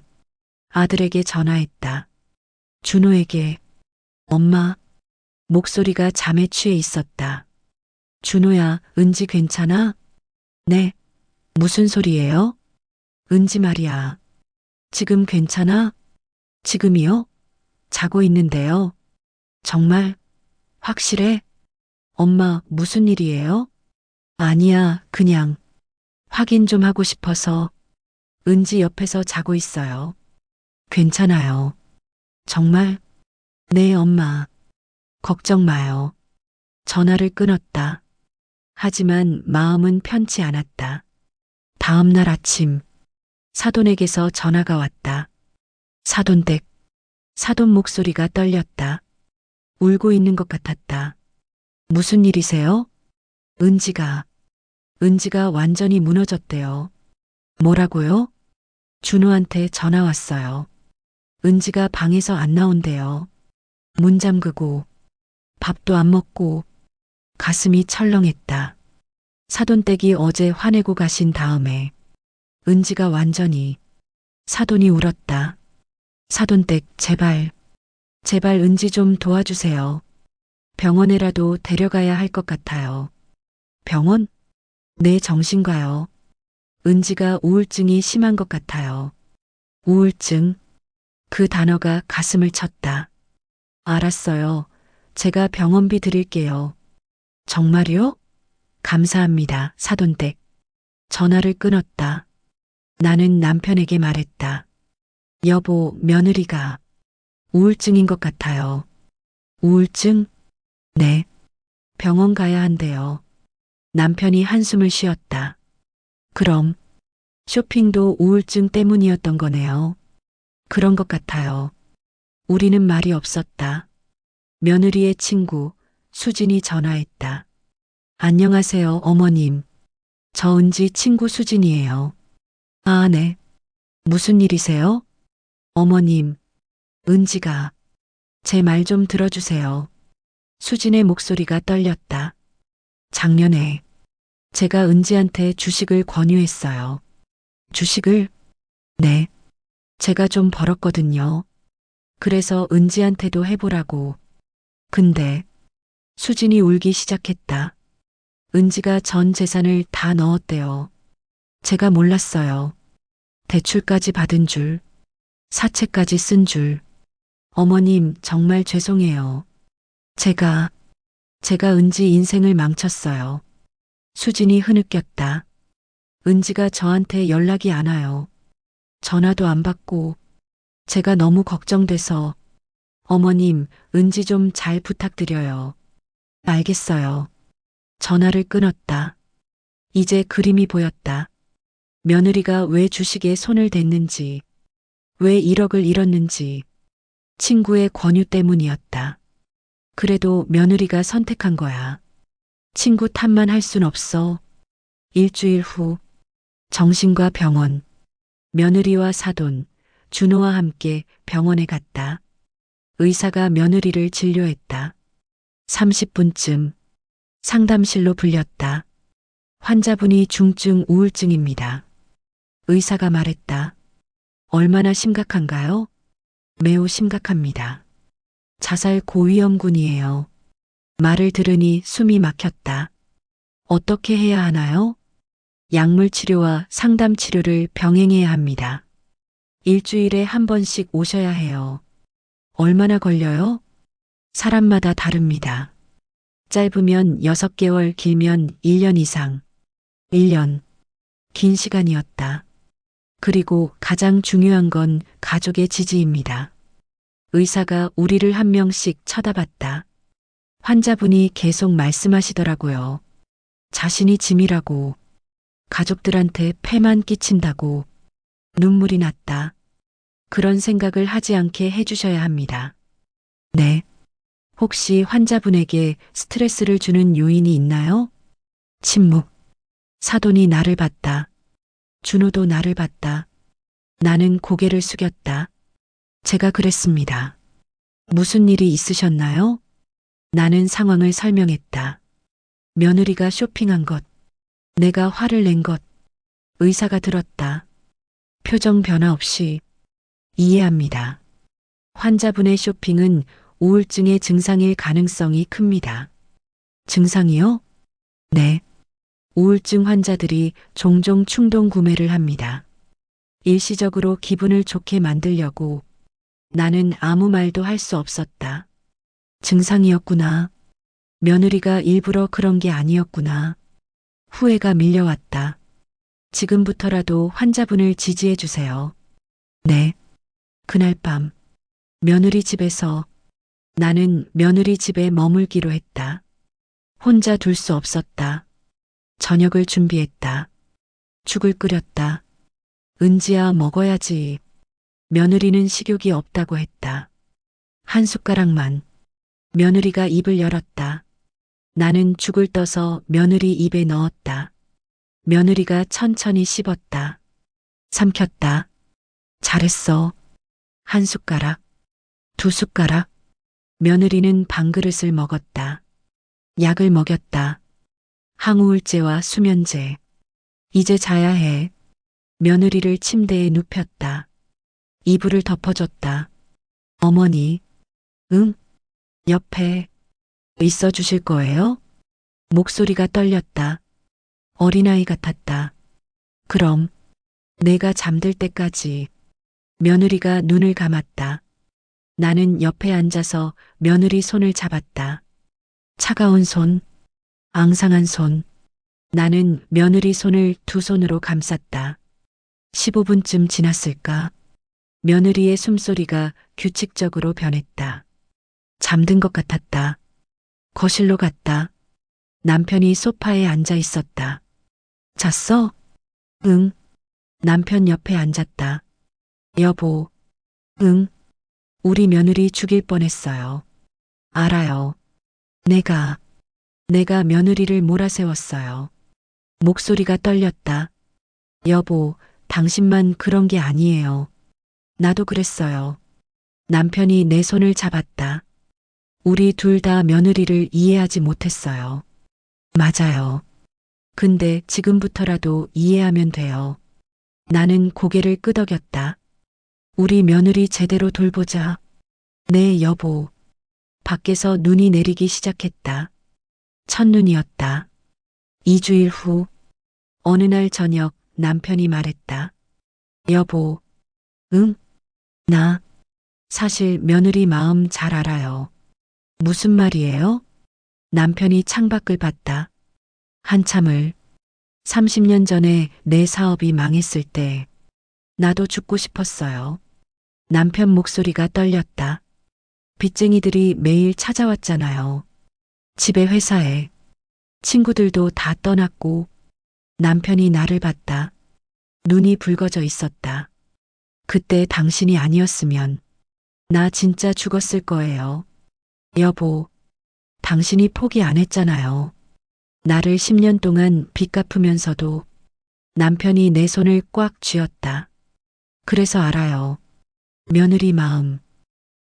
아들에게 전화했다. 준호에게. 엄마. 목소리가 잠에 취해 있었다. 준호야, 은지 괜찮아? 네. 무슨 소리예요? 은지 말이야. 지금 괜찮아? 지금이요? 자고 있는데요. 정말? 확실해? 엄마, 무슨 일이에요? 아니야, 그냥 확인 좀 하고 싶어서. 은지 옆에서 자고 있어요. 괜찮아요. 정말? 네, 엄마. 걱정 마요. 전화를 끊었다. 하지만 마음은 편치 않았다. 다음 날 아침, 사돈에게서 전화가 왔다. 사돈댁. 사돈 목소리가 떨렸다. 울고 있는 것 같았다. 무슨 일이세요? 은지가 완전히 무너졌대요. 뭐라고요? 준호한테 전화 왔어요. 은지가 방에서 안 나온대요. 문 잠그고 밥도 안 먹고. 가슴이 철렁했다. 사돈댁이 어제 화내고 가신 다음에 은지가 완전히. 사돈이 울었다. 사돈댁, 제발 은지 좀 도와주세요. 병원에라도 데려가야 할 것 같아요. 병원? 네, 정신과요. 은지가 우울증이 심한 것 같아요. 우울증? 그 단어가 가슴을 쳤다. 알았어요. 제가 병원비 드릴게요. 정말요? 감사합니다, 사돈댁. 전화를 끊었다. 나는 남편에게 말했다. 여보, 며느리가 우울증인 것 같아요. 우울증? 네. 병원 가야 한대요. 남편이 한숨을 쉬었다. 그럼 쇼핑도 우울증 때문이었던 거네요. 그런 것 같아요. 우리는 말이 없었다. 며느리의 친구 수진이 전화했다. 안녕하세요, 어머님. 저 은지 친구 수진이에요. 아, 네. 무슨 일이세요? 어머님, 은지가. 제 말 좀 들어주세요. 수진의 목소리가 떨렸다. 작년에 제가 은지한테 주식을 권유했어요. 주식을? 네. 제가 좀 벌었거든요. 그래서 은지한테도 해보라고. 근데 수진이 울기 시작했다. 은지가 전 재산을 다 넣었대요. 제가 몰랐어요. 대출까지 받은 줄, 사채까지 쓴 줄. 어머님, 정말 죄송해요. 제가 은지 인생을 망쳤어요. 수진이 흐느꼈다. 은지가 저한테 연락이 안 와요. 전화도 안 받고. 제가 너무 걱정돼서. 어머님, 은지 좀 잘 부탁드려요. 알겠어요. 전화를 끊었다. 이제 그림이 보였다. 며느리가 왜 주식에 손을 댔는지, 왜 1억을 잃었는지. 친구의 권유 때문이었다. 그래도 며느리가 선택한 거야. 친구 탓만 할 순 없어. 일주일 후, 정신과 병원. 며느리와 사돈, 준호와 함께 병원에 갔다. 의사가 며느리를 진료했다. 30분쯤 상담실로 불렸다. 환자분이 중증 우울증입니다. 의사가 말했다. 얼마나 심각한가요? 매우 심각합니다. 자살 고위험군이에요. 말을 들으니 숨이 막혔다. 어떻게 해야 하나요? 약물 치료와 상담 치료를 병행해야 합니다. 일주일에 한 번씩 오셔야 해요. 얼마나 걸려요? 사람마다 다릅니다. 짧으면 6개월, 길면 1년 이상. 1년. 긴 시간이었다. 그리고 가장 중요한 건 가족의 지지입니다. 의사가 우리를 한 명씩 쳐다봤다. 환자분이 계속 말씀하시더라고요. 자신이 짐이라고, 가족들한테 폐만 끼친다고. 눈물이 났다. 그런 생각을 하지 않게 해주셔야 합니다. 네. 혹시 환자분에게 스트레스를 주는 요인이 있나요? 침묵. 사돈이 나를 봤다. 준호도 나를 봤다. 나는 고개를 숙였다. 제가 그랬습니다. 무슨 일이 있으셨나요? 나는 상황을 설명했다. 며느리가 쇼핑한 것, 내가 화를 낸 것, 의사가 들었다. 표정 변화 없이 이해합니다. 환자분의 쇼핑은 우울증의 증상일 가능성이 큽니다. 증상이요? 네. 우울증 환자들이 종종 충동 구매를 합니다. 일시적으로 기분을 좋게 만들려고. 나는 아무 말도 할 수 없었다. 증상이었구나. 며느리가 일부러 그런 게 아니었구나. 후회가 밀려왔다. 지금부터라도 환자분을 지지해 주세요. 네. 그날 밤, 며느리 집에서 나는 며느리 집에 머물기로 했다. 혼자 둘 수 없었다. 저녁을 준비했다. 죽을 끓였다. 은지야 먹어야지. 며느리는 식욕이 없다고 했다. 한 숟가락만. 며느리가 입을 열었다. 나는 죽을 떠서 며느리 입에 넣었다. 며느리가 천천히 씹었다. 삼켰다. 잘했어. 한 숟가락, 두 숟가락. 며느리는 반그릇을 먹었다. 약을 먹였다. 항우울제와 수면제. 이제 자야 해. 며느리를 침대에 눕혔다. 이불을 덮어줬다. 어머니, 응? 옆에 있어 주실 거예요? 목소리가 떨렸다. 어린아이 같았다. 그럼 내가 잠들 때까지. 며느리가 눈을 감았다. 나는 옆에 앉아서 며느리 손을 잡았다. 차가운 손, 앙상한 손. 나는 며느리 손을 두 손으로 감쌌다. 15분쯤 지났을까? 며느리의 숨소리가 규칙적으로 변했다. 잠든 것 같았다. 거실로 갔다. 남편이 소파에 앉아 있었다. 잤어? 응. 남편 옆에 앉았다. 여보. 응. 우리 며느리 죽일 뻔했어요. 알아요. 내가 며느리를 몰아세웠어요. 목소리가 떨렸다. 여보, 당신만 그런 게 아니에요. 나도 그랬어요. 남편이 내 손을 잡았다. 우리 둘 다 며느리를 이해하지 못했어요. 맞아요. 근데 지금부터라도 이해하면 돼요. 나는 고개를 끄덕였다. 우리 며느리 제대로 돌보자. 네, 여보. 밖에서 눈이 내리기 시작했다. 첫눈이었다. 2주일 후, 어느 날 저녁 남편이 말했다. 여보, 응? 나 사실 며느리 마음 잘 알아요. 무슨 말이에요? 남편이 창밖을 봤다. 한참을. 30년 전에 내 사업이 망했을 때 나도 죽고 싶었어요. 남편 목소리가 떨렸다. 빚쟁이들이 매일 찾아왔잖아요. 집에 회사에. 친구들도 다 떠났고. 남편이 나를 봤다. 눈이 붉어져 있었다. 그때 당신이 아니었으면 나 진짜 죽었을 거예요. 여보, 당신이 포기 안 했잖아요. 나를 10년 동안 빚 갚으면서도. 남편이 내 손을 꽉 쥐었다. 그래서 알아요. 며느리 마음.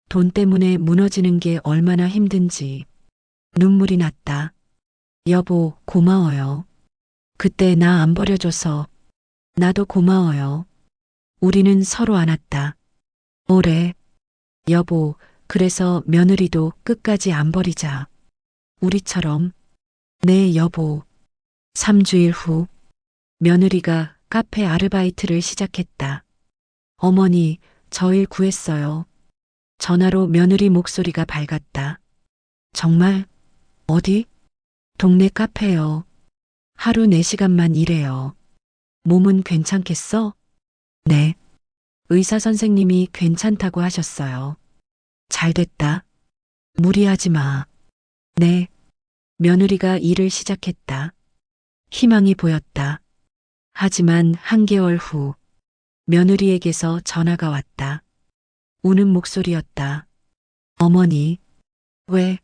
돈 때문에 무너지는 게 얼마나 힘든지. 눈물이 났다. 여보, 고마워요. 그때 나 안 버려줘서. 나도 고마워요. 우리는 서로 안았다. 오래. 여보, 그래서 며느리도 끝까지 안 버리자. 우리처럼. 네, 여보. 3주일 후, 며느리가 카페 아르바이트를 시작했다. 어머니, 저 일 구했어요. 전화로 며느리 목소리가 밝았다. 정말? 어디? 동네 카페요. 하루 4시간만 일해요. 몸은 괜찮겠어? 네. 의사 선생님이 괜찮다고 하셨어요. 잘 됐다. 무리하지 마. 네. 며느리가 일을 시작했다. 희망이 보였다. 하지만 한개월 후 며느리에게서 전화가 왔다. 우는 목소리였다. 어머니, 왜?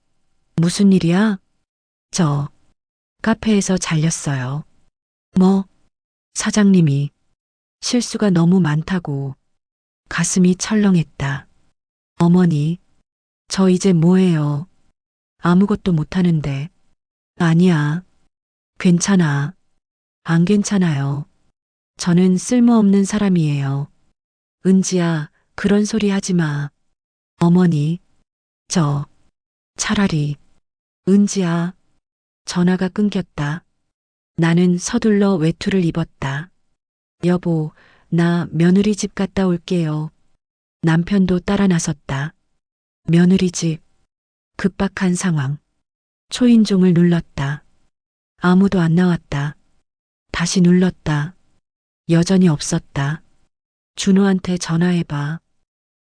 무슨 일이야? 저 카페에서 잘렸어요. 뭐? 사장님이 실수가 너무 많다고. 가슴이 철렁했다. 어머니, 저 이제 뭐해요? 아무것도 못하는데. 아니야. 괜찮아. 안 괜찮아요. 저는 쓸모없는 사람이에요. 은지야, 그런 소리 하지 마. 어머니, 저 차라리. 은지야. 전화가 끊겼다. 나는 서둘러 외투를 입었다. 여보, 나 며느리 집 갔다 올게요. 남편도 따라 나섰다. 며느리 집. 급박한 상황. 초인종을 눌렀다. 아무도 안 나왔다. 다시 눌렀다. 여전히 없었다. 준호한테 전화해봐.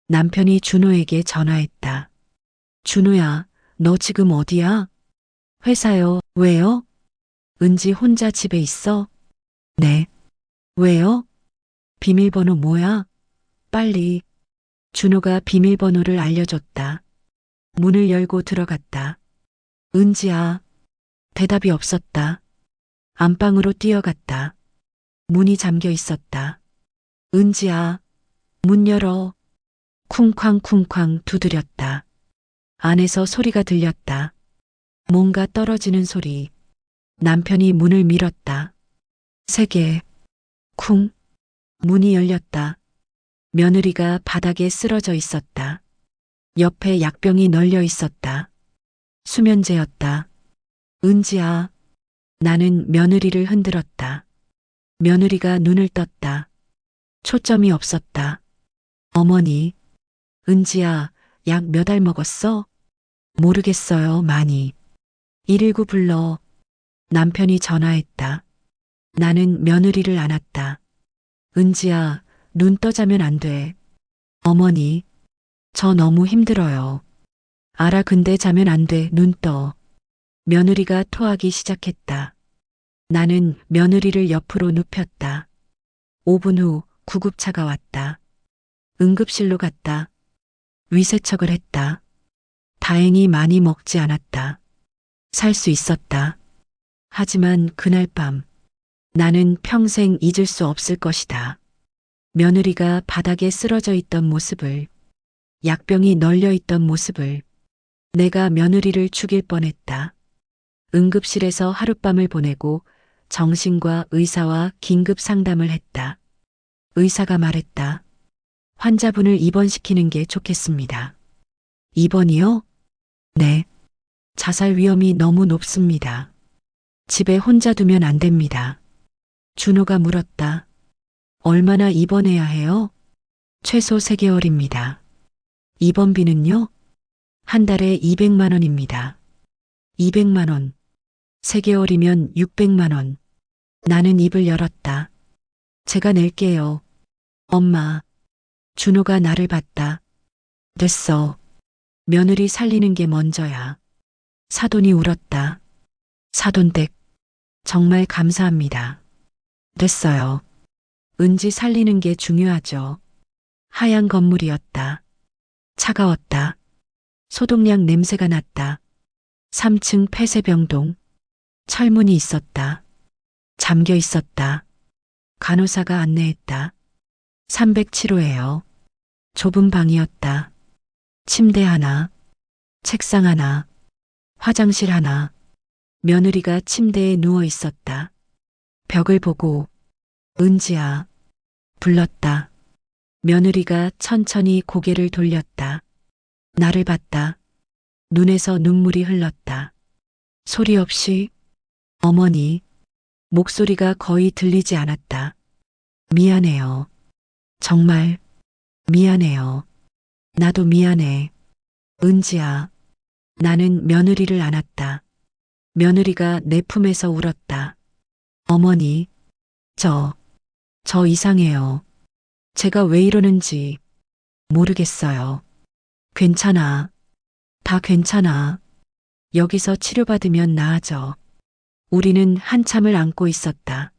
남편이 준호에게 전화했다. 준호야, 너 지금 어디야? 회사요. 왜요? 은지 혼자 집에 있어? 네. 왜요? 비밀번호 뭐야? 빨리. 준호가 비밀번호를 알려줬다. 문을 열고 들어갔다. 은지야. 대답이 없었다. 안방으로 뛰어갔다. 문이 잠겨 있었다. 은지야. 문 열어. 쿵쾅쿵쾅 두드렸다. 안에서 소리가 들렸다. 뭔가 떨어지는 소리. 남편이 문을 밀었다. 세게. 쿵. 문이 열렸다. 며느리가 바닥에 쓰러져 있었다. 옆에 약병이 널려 있었다. 수면제였다. 은지야. 나는 며느리를 흔들었다. 며느리가 눈을 떴다. 초점이 없었다. 어머니. 은지야, 약 몇 알 먹었어? 모르겠어요, 많이. 119 불러. 남편이 전화했다. 나는 며느리를 안았다. 은지야, 눈 떠자면 안 돼. 어머니, 저 너무 힘들어요. 알아, 근데 자면 안 돼, 눈 떠. 며느리가 토하기 시작했다. 나는 며느리를 옆으로 눕혔다. 5분 후 구급차가 왔다. 응급실로 갔다. 위세척을 했다. 다행히 많이 먹지 않았다. 살 수 있었다. 하지만 그날 밤 나는 평생 잊을 수 없을 것이다. 며느리가 바닥에 쓰러져 있던 모습을, 약병이 널려 있던 모습을. 내가 며느리를 죽일 뻔했다. 응급실에서 하룻밤을 보내고 정신과 의사와 긴급 상담을 했다. 의사가 말했다. 환자분을 입원시키는 게 좋겠습니다. 입원이요? 네. 자살 위험이 너무 높습니다. 집에 혼자 두면 안 됩니다. 준호가 물었다. 얼마나 입원해야 해요? 최소 3개월입니다. 입원비는요? 한 달에 200만 원입니다. 200만 원. 3개월이면 600만 원. 나는 입을 열었다. 제가 낼게요. 엄마. 준호가 나를 봤다. 됐어. 며느리 살리는 게 먼저야. 사돈이 울었다. 사돈댁. 정말 감사합니다. 됐어요. 은지 살리는 게 중요하죠. 하얀 건물이었다. 차가웠다. 소독약 냄새가 났다. 3층 폐쇄병동. 철문이 있었다. 잠겨 있었다. 간호사가 안내했다. 307호예요. 좁은 방이었다. 침대 하나, 책상 하나, 화장실 하나. 며느리가 침대에 누워 있었다. 벽을 보고 은지야 불렀다. 며느리가 천천히 고개를 돌렸다. 나를 봤다. 눈에서 눈물이 흘렀다. 소리 없이 어머니. 목소리가 거의 들리지 않았다. 미안해요. 정말 미안해요. 나도 미안해. 은지야. 나는 며느리를 안았다. 며느리가 내 품에서 울었다. 어머니, 저 이상해요. 제가 왜 이러는지 모르겠어요. 괜찮아. 다 괜찮아. 여기서 치료받으면 나아져. 우리는 한참을 안고 있었다.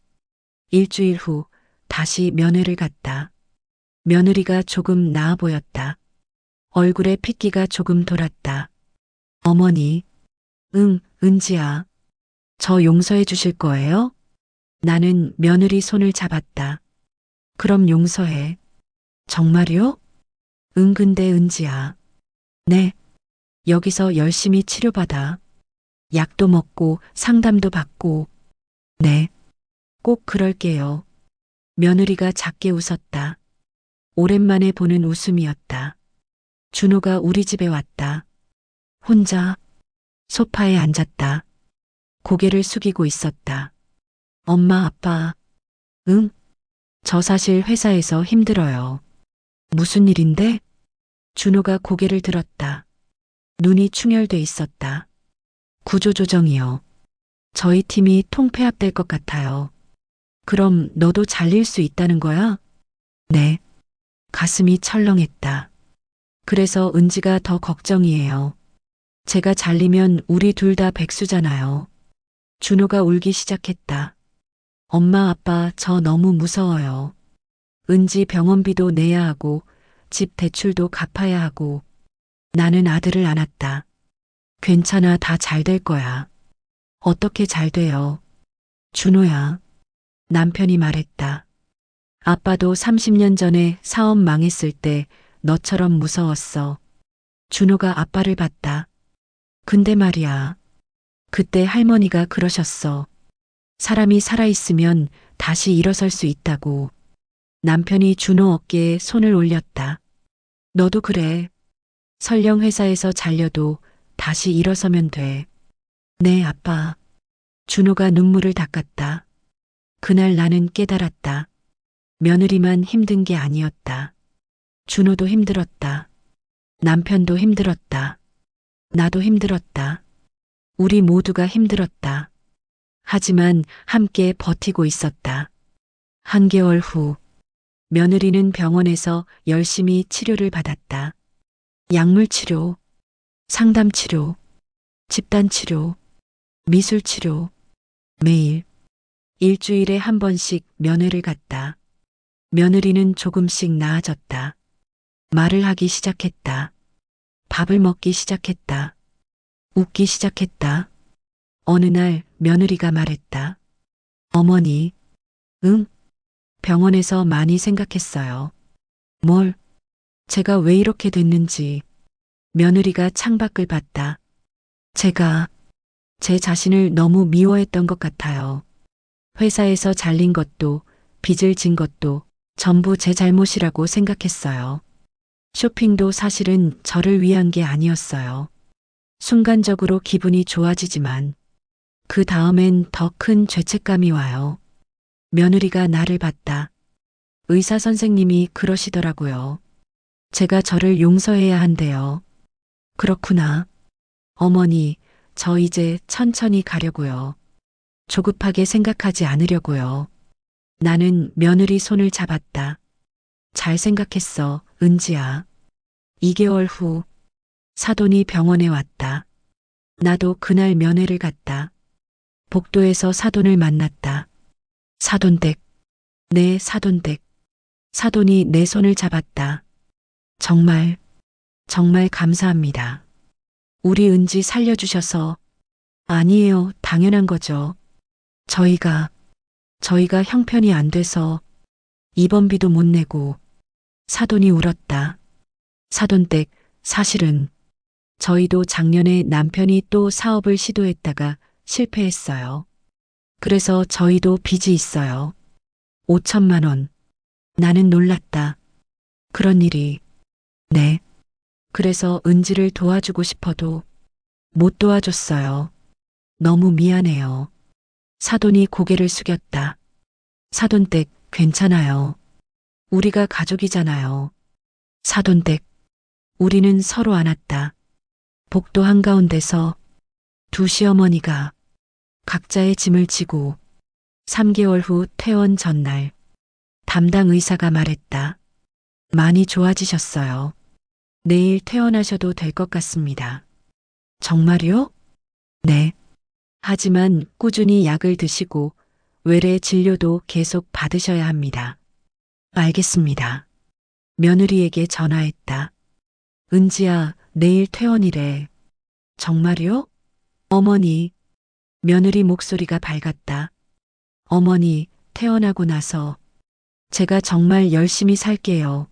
일주일 후 다시 면회를 갔다. 며느리가 조금 나아 보였다. 얼굴에 핏기가 조금 돌았다. 어머니, 응, 은지야. 저 용서해 주실 거예요? 나는 며느리 손을 잡았다. 그럼 용서해. 정말요? 응, 근데 은지야. 네. 여기서 열심히 치료받아. 약도 먹고 상담도 받고. 네. 꼭 그럴게요. 며느리가 작게 웃었다. 오랜만에 보는 웃음이었다. 준호가 우리 집에 왔다. 혼자 소파에 앉았다. 고개를 숙이고 있었다. 엄마, 아빠. 응? 저 사실 회사에서 힘들어요. 무슨 일인데? 준호가 고개를 들었다. 눈이 충혈돼 있었다. 구조조정이요. 저희 팀이 통폐합될 것 같아요. 그럼 너도 잘릴 수 있다는 거야? 네. 가슴이 철렁했다. 그래서 은지가 더 걱정이에요. 제가 잘리면 우리 둘 다 백수잖아요. 준호가 울기 시작했다. 엄마, 아빠, 저 너무 무서워요. 은지 병원비도 내야 하고, 집 대출도 갚아야 하고, 나는 아들을 안았다. 괜찮아, 다 잘 될 거야. 어떻게 잘 돼요? 준호야. 남편이 말했다. 아빠도 30년 전에 사업 망했을 때 너처럼 무서웠어. 준호가 아빠를 봤다. 근데 말이야. 그때 할머니가 그러셨어. 사람이 살아있으면 다시 일어설 수 있다고. 남편이 준호 어깨에 손을 올렸다. 너도 그래. 설령 회사에서 잘려도 다시 일어서면 돼. 네, 아빠. 준호가 눈물을 닦았다. 그날 나는 깨달았다. 며느리만 힘든 게 아니었다. 준호도 힘들었다. 남편도 힘들었다. 나도 힘들었다. 우리 모두가 힘들었다. 하지만 함께 버티고 있었다. 한 개월 후, 며느리는 병원에서 열심히 치료를 받았다. 약물 치료, 상담 치료, 집단 치료, 미술 치료, 매일 일주일에 한 번씩 면회를 갔다. 며느리는 조금씩 나아졌다. 말을 하기 시작했다. 밥을 먹기 시작했다. 웃기 시작했다. 어느 날 며느리가 말했다. 어머니, 응? 병원에서 많이 생각했어요. 뭘? 제가 왜 이렇게 됐는지. 며느리가 창밖을 봤다. 제가 제 자신을 너무 미워했던 것 같아요. 회사에서 잘린 것도 빚을 진 것도 전부 제 잘못이라고 생각했어요. 쇼핑도 사실은 저를 위한 게 아니었어요. 순간적으로 기분이 좋아지지만 그 다음엔 더 큰 죄책감이 와요. 며느리가 나를 봤다. 의사 선생님이 그러시더라고요. 제가 저를 용서해야 한대요. 그렇구나. 어머니, 저 이제 천천히 가려고요. 조급하게 생각하지 않으려고요. 나는 며느리 손을 잡았다. 잘 생각했어, 은지야. 2개월 후, 사돈이 병원에 왔다. 나도 그날 면회를 갔다. 복도에서 사돈을 만났다. 사돈댁, 네, 사돈댁. 사돈이 내 손을 잡았다. 정말, 정말 감사합니다. 우리 은지 살려주셔서. 아니에요, 당연한 거죠. 저희가 형편이 안 돼서 입원비도 못 내고. 사돈이 울었다. 사돈댁, 사실은 저희도 작년에 남편이 또 사업을 시도했다가 실패했어요. 그래서 저희도 빚이 있어요. 5천만 원. 나는 놀랐다. 그런 일이. 네. 그래서 은지를 도와주고 싶어도 못 도와줬어요. 너무 미안해요. 사돈이 고개를 숙였다. 사돈댁, 괜찮아요. 우리가 가족이잖아요. 사돈댁, 우리는 서로 안았다. 복도 한가운데서 두 시어머니가 각자의 짐을 지고 3개월 후 퇴원 전날 담당 의사가 말했다. 많이 좋아지셨어요. 내일 퇴원하셔도 될 것 같습니다. 정말요? 네. 하지만 꾸준히 약을 드시고 외래 진료도 계속 받으셔야 합니다. 알겠습니다. 며느리에게 전화했다. 은지야, 내일 퇴원이래. 정말요? 어머니. 며느리 목소리가 밝았다. 어머니, 퇴원하고 나서 제가 정말 열심히 살게요.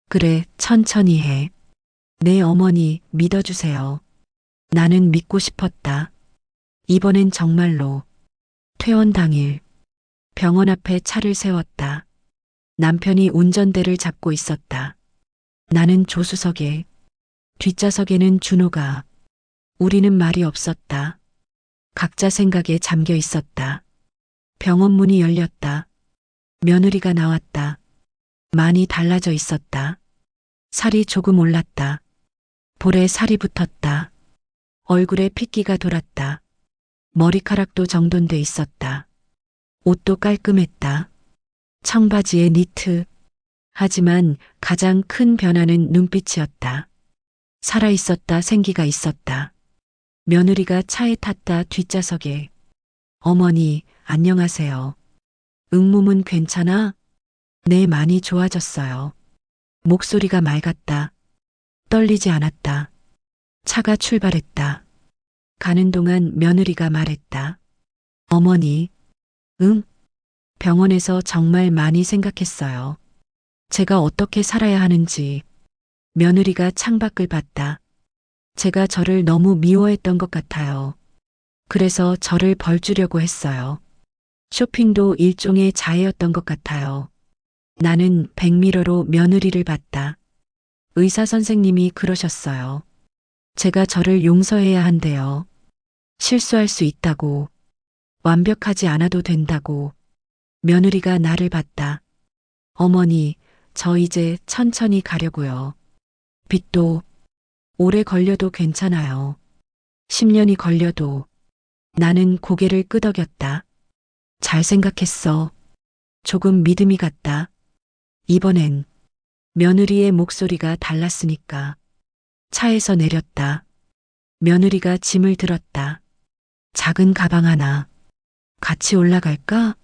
그래, 천천히 해. 네, 어머니, 믿어주세요. 나는 믿고 싶었다. 이번엔 정말로. 퇴원 당일 병원 앞에 차를 세웠다. 남편이 운전대를 잡고 있었다. 나는 조수석에, 뒷좌석에는 준호가. 우리는 말이 없었다. 각자 생각에 잠겨 있었다. 병원 문이 열렸다. 며느리가 나왔다. 많이 달라져 있었다. 살이 조금 올랐다. 볼에 살이 붙었다. 얼굴에 핏기가 돌았다. 머리카락도 정돈돼 있었다. 옷도 깔끔했다. 청바지에 니트. 하지만 가장 큰 변화는 눈빛이었다. 살아있었다, 생기가 있었다. 며느리가 차에 탔다, 뒷좌석에. 어머니, 안녕하세요. 응몸은 괜찮아? 네, 많이 좋아졌어요. 목소리가 맑았다. 떨리지 않았다. 차가 출발했다. 가는 동안 며느리가 말했다. 어머니, 응? 병원에서 정말 많이 생각했어요. 제가 어떻게 살아야 하는지. 며느리가 창밖을 봤다. 제가 저를 너무 미워했던 것 같아요. 그래서 저를 벌주려고 했어요. 쇼핑도 일종의 자해였던 것 같아요. 나는 백미러로 며느리를 봤다. 의사 선생님이 그러셨어요. 제가 저를 용서해야 한대요. 실수할 수 있다고. 완벽하지 않아도 된다고. 며느리가 나를 봤다. 어머니, 저 이제 천천히 가려고요. 빚도 오래 걸려도 괜찮아요. 10년이 걸려도. 나는 고개를 끄덕였다. 잘 생각했어. 조금 믿음이 갔다. 이번엔 며느리의 목소리가 달랐으니까. 차에서 내렸다. 며느리가 짐을 들었다. 작은 가방 하나. 같이 올라갈까?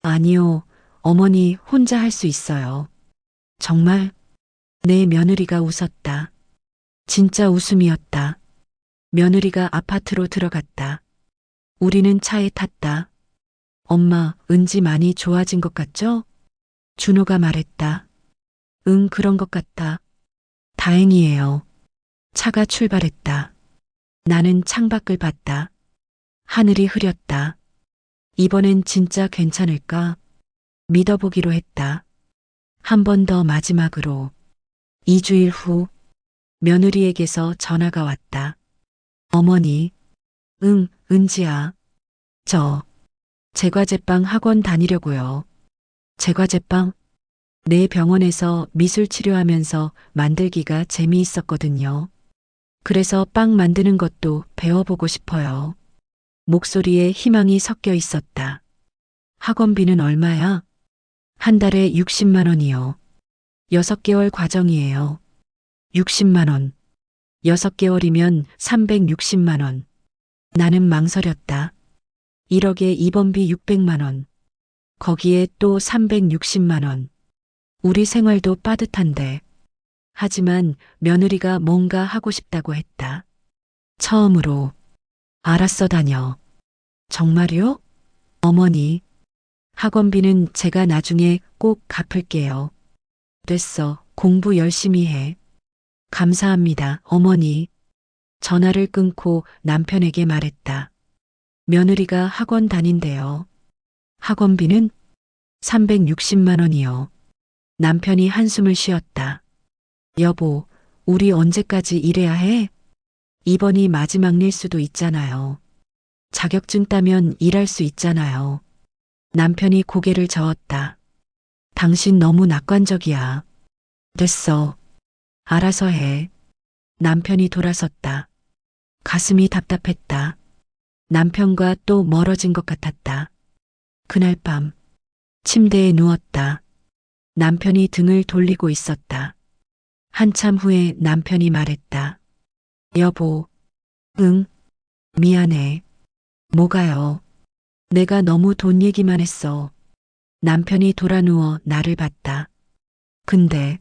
아니요, 어머니 혼자 할 수 있어요. 정말? 내 며느리가 웃었다. 진짜 웃음이었다. 며느리가 아파트로 들어갔다. 우리는 차에 탔다. 엄마, 은지 많이 좋아진 것 같죠? 준호가 말했다. 응, 그런 것 같다. 다행이에요. 차가 출발했다. 나는 창밖을 봤다. 하늘이 흐렸다. 이번엔 진짜 괜찮을까? 믿어보기로 했다. 한 번 더 마지막으로. 2주일 후 며느리에게서 전화가 왔다. 어머니. 응, 은지야. 저 제과제빵 학원 다니려고요. 제과제빵? 내 병원에서 미술 치료하면서 만들기가 재미있었거든요. 그래서 빵 만드는 것도 배워보고 싶어요. 목소리에 희망이 섞여 있었다. 학원비는 얼마야? 한 달에 60만 원이요. 6개월 과정이에요. 60만 원. 6개월이면 360만 원. 나는 망설였다. 1억에 입원비 600만 원. 거기에 또 360만 원. 우리 생활도 빠듯한데. 하지만 며느리가 뭔가 하고 싶다고 했다. 처음으로. 알았어, 다녀. 정말요? 어머니. 학원비는 제가 나중에 꼭 갚을게요. 됐어. 공부 열심히 해. 감사합니다, 어머니. 전화를 끊고 남편에게 말했다. 며느리가 학원 다닌대요. 학원비는 360만 원이요. 남편이 한숨을 쉬었다. 여보, 우리 언제까지 일해야 해? 이번이 마지막 일 수도 있잖아요. 자격증 따면 일할 수 있잖아요. 남편이 고개를 저었다. 당신 너무 낙관적이야. 됐어. 알아서 해. 남편이 돌아섰다. 가슴이 답답했다. 남편과 또 멀어진 것 같았다. 그날 밤 침대에 누웠다. 남편이 등을 돌리고 있었다. 한참 후에 남편이 말했다. 여보, 응, 미안해. 뭐가요? 내가 너무 돈 얘기만 했어. 남편이 돌아 누워 나를 봤다. 근데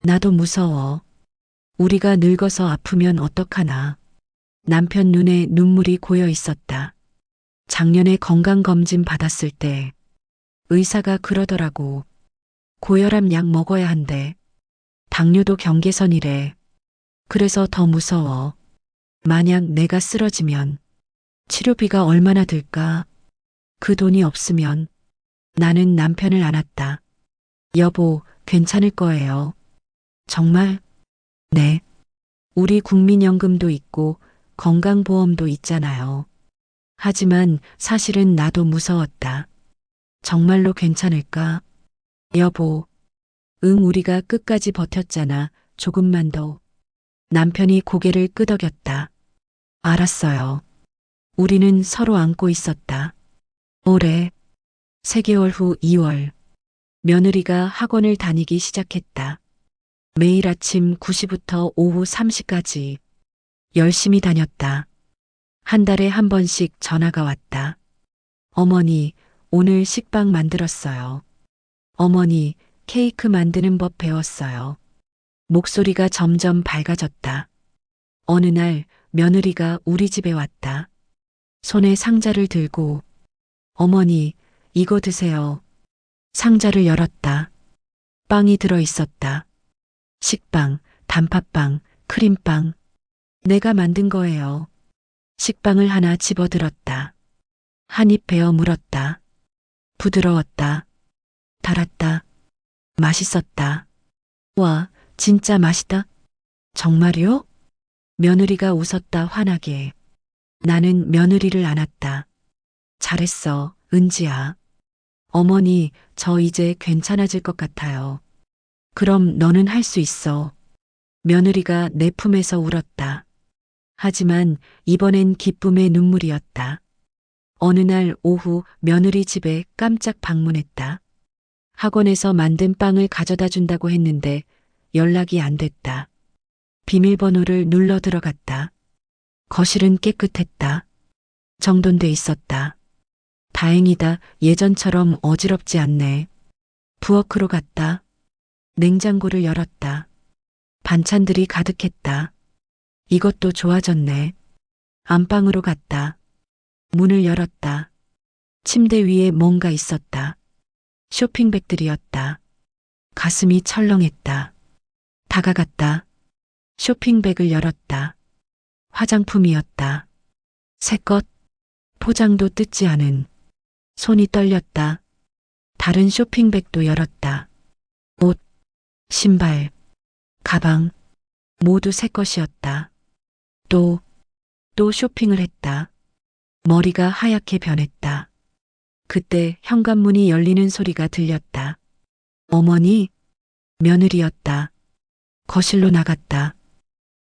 나도 무서워. 우리가 늙어서 아프면 어떡하나. 남편 눈에 눈물이 고여 있었다. 작년에 건강검진 받았을 때 의사가 그러더라고. 고혈압 약 먹어야 한대. 당뇨도 경계선이래. 그래서 더 무서워. 만약 내가 쓰러지면 치료비가 얼마나 들까? 그 돈이 없으면 나는 남편을 안았다. 여보, 괜찮을 거예요. 정말? 네. 우리 국민연금도 있고 건강보험도 있잖아요. 하지만 사실은 나도 무서웠다. 정말로 괜찮을까? 여보, 응, 우리가 끝까지 버텼잖아. 조금만 더. 남편이 고개를 끄덕였다. 알았어요. 우리는 서로 안고 있었다. 올해 3개월 후 2월, 며느리가 학원을 다니기 시작했다. 매일 아침 9시부터 오후 3시까지 열심히 다녔다. 한 달에 한 번씩 전화가 왔다. 어머니, 오늘 식빵 만들었어요. 어머니, 케이크 만드는 법 배웠어요. 목소리가 점점 밝아졌다. 어느 날 며느리가 우리 집에 왔다. 손에 상자를 들고, 어머니, 이거 드세요. 상자를 열었다. 빵이 들어 있었다. 식빵, 단팥빵, 크림빵. 내가 만든 거예요. 식빵을 하나 집어들었다. 한 입 베어 물었다. 부드러웠다. 달았다. 맛있었다. 와, 진짜 맛있다. 정말요? 며느리가 웃었다 환하게. 나는 며느리를 안았다. 잘했어, 은지야. 어머니, 저 이제 괜찮아질 것 같아요. 그럼 너는 할 수 있어. 며느리가 내 품에서 울었다. 하지만 이번엔 기쁨의 눈물이었다. 어느 날 오후 며느리 집에 깜짝 방문했다. 학원에서 만든 빵을 가져다 준다고 했는데 연락이 안 됐다. 비밀번호를 눌러 들어갔다. 거실은 깨끗했다. 정돈돼 있었다. 다행이다. 예전처럼 어지럽지 않네. 부엌으로 갔다. 냉장고를 열었다. 반찬들이 가득했다. 이것도 좋아졌네. 안방으로 갔다. 문을 열었다. 침대 위에 뭔가 있었다. 쇼핑백들이었다. 가슴이 철렁했다. 다가갔다. 쇼핑백을 열었다. 화장품이었다. 새것, 포장도 뜯지 않은. 손이 떨렸다. 다른 쇼핑백도 열었다. 옷, 신발, 가방, 모두 새 것이었다. 또 쇼핑을 했다. 머리가 하얗게 변했다. 그때 현관문이 열리는 소리가 들렸다. 어머니, 며느리였다. 거실로 나갔다.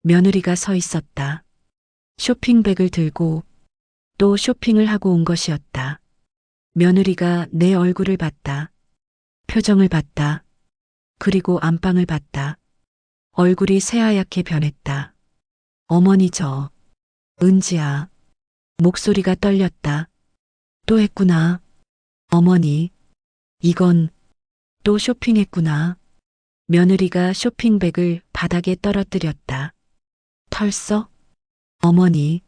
며느리가 서 있었다. 쇼핑백을 들고 또 쇼핑을 하고 온 것이었다. 며느리가 내 얼굴을 봤다. 표정을 봤다. 그리고 안방을 봤다. 얼굴이 새하얗게 변했다. 어머니 은지야. 목소리가 떨렸다. 또 했구나. 어머니, 이건 또 쇼핑했구나. 며느리가 쇼핑백을 바닥에 떨어뜨렸다. 털썩? 어머니,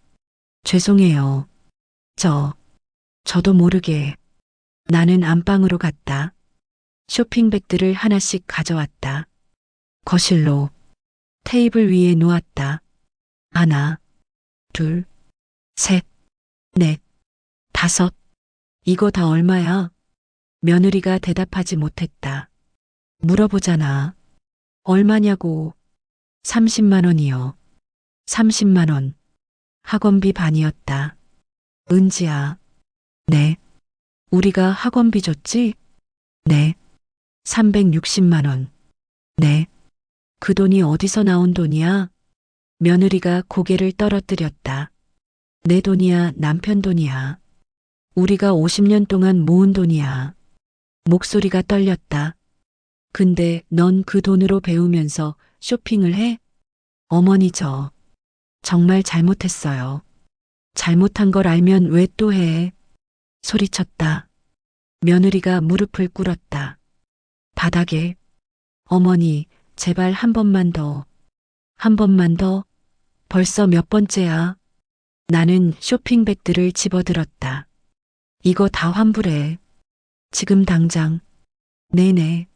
죄송해요. 저도 모르게. 나는 안방으로 갔다. 쇼핑백들을 하나씩 가져왔다. 거실로 테이블 위에 놓았다. 하나, 둘, 셋, 넷, 다섯. 이거 다 얼마야? 며느리가 대답하지 못했다. 물어보잖아. 얼마냐고. 30만 원이요. 30만 원. 학원비 반이었다. 은지야. 네. 우리가 학원비 줬지? 네. 360만 원. 네. 그 돈이 어디서 나온 돈이야? 며느리가 고개를 떨어뜨렸다. 내 돈이야, 남편 돈이야. 우리가 50년 동안 모은 돈이야. 목소리가 떨렸다. 근데 넌 그 돈으로 배우면서 쇼핑을 해? 어머니 저 정말 잘못했어요. 잘못한 걸 알면 왜 또 해? 소리쳤다. 며느리가 무릎을 꿇었다. 바닥에 어머니 제발 한 번만 더. 한 번만 더. 벌써 몇 번째야? 나는 쇼핑백들을 집어들었다. 이거 다 환불해. 지금 당장. 네네.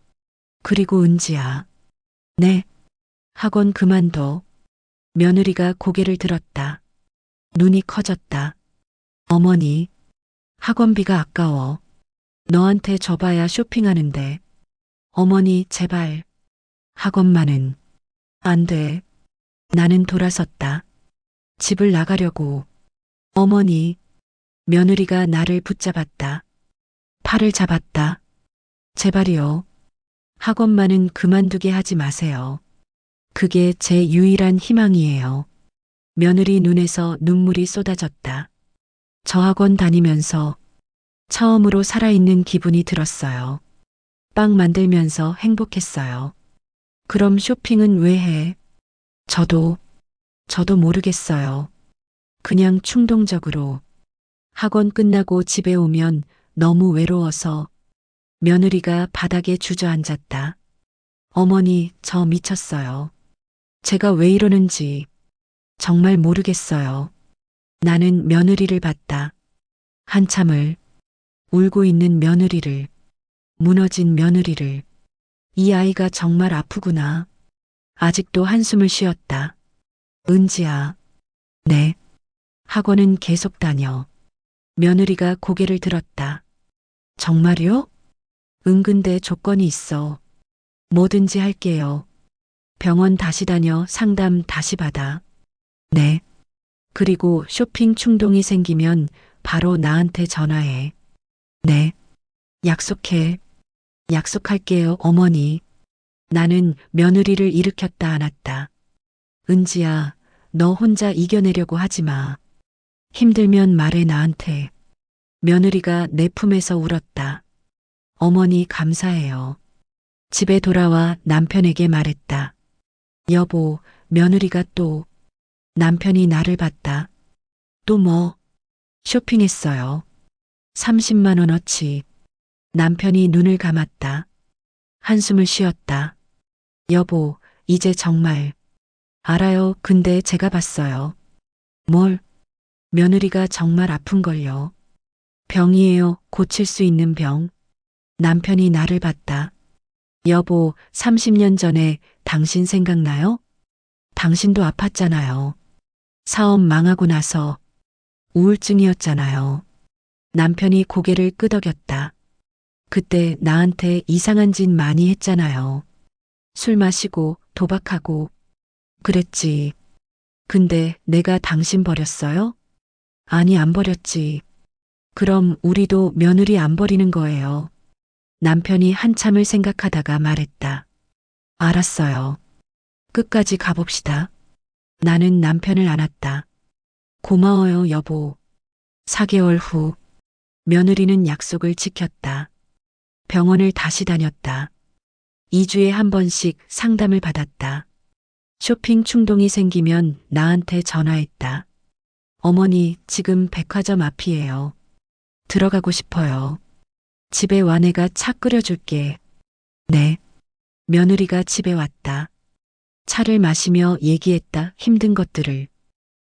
그리고 은지야. 네. 학원 그만둬. 며느리가 고개를 들었다. 눈이 커졌다. 어머니, 학원비가 아까워. 너한테 줘봐야 쇼핑하는데. 어머니, 제발. 학원만은. 안 돼. 나는 돌아섰다. 집을 나가려고. 어머니, 며느리가 나를 붙잡았다. 팔을 잡았다. 제발이요. 학원만은 그만두게 하지 마세요. 그게 제 유일한 희망이에요. 며느리 눈에서 눈물이 쏟아졌다. 저 학원 다니면서 처음으로 살아있는 기분이 들었어요. 빵 만들면서 행복했어요. 그럼 쇼핑은 왜 해? 저도 모르겠어요. 그냥 충동적으로. 학원 끝나고 집에 오면 너무 외로워서. 며느리가 바닥에 주저앉았다. 어머니, 저 미쳤어요. 제가 왜 이러는지 정말 모르겠어요. 나는 며느리를 봤다. 한참을 울고 있는 며느리를, 무너진 며느리를. 이 아이가 정말 아프구나. 아직도 한숨을 쉬었다. 은지야. 네. 학원은 계속 다녀. 며느리가 고개를 들었다. 정말요? 근데 조건이 있어. 뭐든지 할게요. 병원 다시 다녀 상담 다시 받아. 네. 그리고 쇼핑 충동이 생기면 바로 나한테 전화해. 네. 약속해. 약속할게요, 어머니. 나는 며느리를 일으켰다 안았다. 은지야, 너 혼자 이겨내려고 하지 마. 힘들면 말해 나한테. 며느리가 내 품에서 울었다. 어머니 감사해요. 집에 돌아와 남편에게 말했다. 여보, 며느리가 또. 남편이 나를 봤다. 또 뭐? 쇼핑했어요. 30만 원어치. 남편이 눈을 감았다. 한숨을 쉬었다. 여보, 이제 정말. 알아요. 근데 제가 봤어요. 뭘? 며느리가 정말 아픈걸요. 병이에요. 고칠 수 있는 병. 남편이 나를 봤다. 여보, 30년 전에 당신 생각나요? 당신도 아팠잖아요. 사업 망하고 나서 우울증이었잖아요. 남편이 고개를 끄덕였다. 그때 나한테 이상한 짓 많이 했잖아요. 술 마시고 도박하고. 그랬지. 근데 내가 당신 버렸어요? 아니, 안 버렸지. 그럼 우리도 며느리 안 버리는 거예요. 남편이 한참을 생각하다가 말했다. 알았어요. 끝까지 가봅시다. 나는 남편을 안았다. 고마워요, 여보. 4개월 후, 며느리는 약속을 지켰다. 병원을 다시 다녔다. 2주에 한 번씩 상담을 받았다. 쇼핑 충동이 생기면 나한테 전화했다. 어머니, 지금 백화점 앞이에요. 들어가고 싶어요. 집에 와 내가 차 끓여줄게. 네. 며느리가 집에 왔다. 차를 마시며 얘기했다. 힘든 것들을.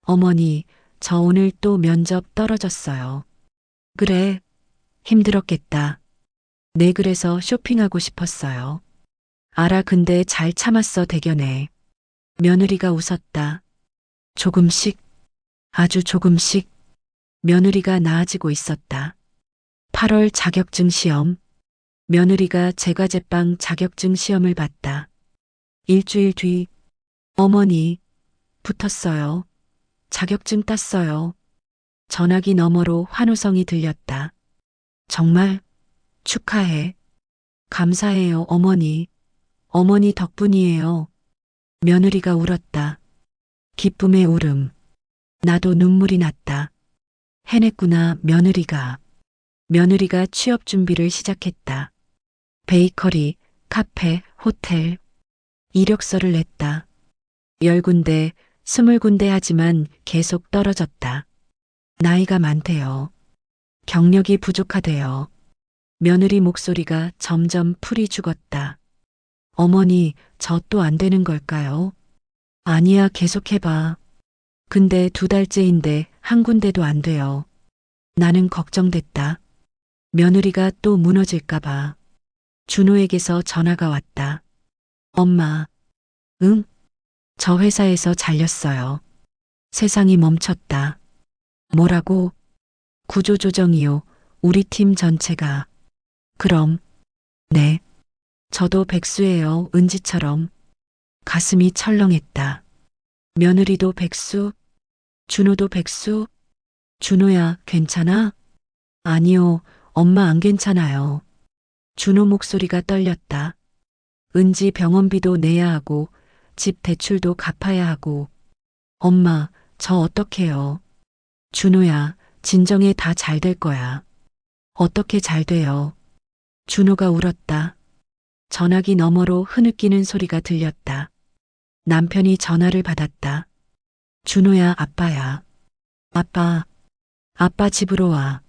어머니, 저 오늘 또 면접 떨어졌어요. 그래. 힘들었겠다. 네, 그래서 쇼핑하고 싶었어요. 알아, 근데 잘 참았어, 대견해. 며느리가 웃었다. 조금씩, 아주 조금씩. 며느리가 나아지고 있었다. 8월 자격증 시험. 며느리가 제과제빵 자격증 시험을 봤다. 일주일 뒤, 어머니, 붙었어요. 자격증 땄어요. 전화기 너머로 환호성이 들렸다. 정말 축하해. 감사해요, 어머니. 어머니 덕분이에요. 며느리가 울었다. 기쁨의 울음. 나도 눈물이 났다. 해냈구나, 며느리가. 며느리가 취업 준비를 시작했다. 베이커리, 카페, 호텔, 이력서를 냈다. 10군데, 20군데 하지만 계속 떨어졌다. 나이가 많대요. 경력이 부족하대요. 며느리 목소리가 점점 풀이 죽었다. 어머니, 저 또 안 되는 걸까요? 아니야, 계속해봐. 근데 2달째인데 한 군데도 안 돼요. 나는 걱정됐다. 며느리가 또 무너질까봐. 준호에게서 전화가 왔다. 엄마, 응? 저 회사에서 잘렸어요. 세상이 멈췄다. 뭐라고? 구조조정이요. 우리 팀 전체가. 그럼, 네. 저도 백수예요. 은지처럼. 가슴이 철렁했다. 며느리도 백수? 준호도 백수? 준호야, 괜찮아? 아니요, 엄마 안 괜찮아요. 준호 목소리가 떨렸다. 은지 병원비도 내야 하고, 집 대출도 갚아야 하고. 엄마, 저 어떡해요? 준호야, 진정해 다 잘 될 거야. 어떻게 잘 돼요? 준호가 울었다. 전화기 너머로 흐느끼는 소리가 들렸다. 남편이 전화를 받았다. 준호야, 아빠야. 아빠 집으로 와.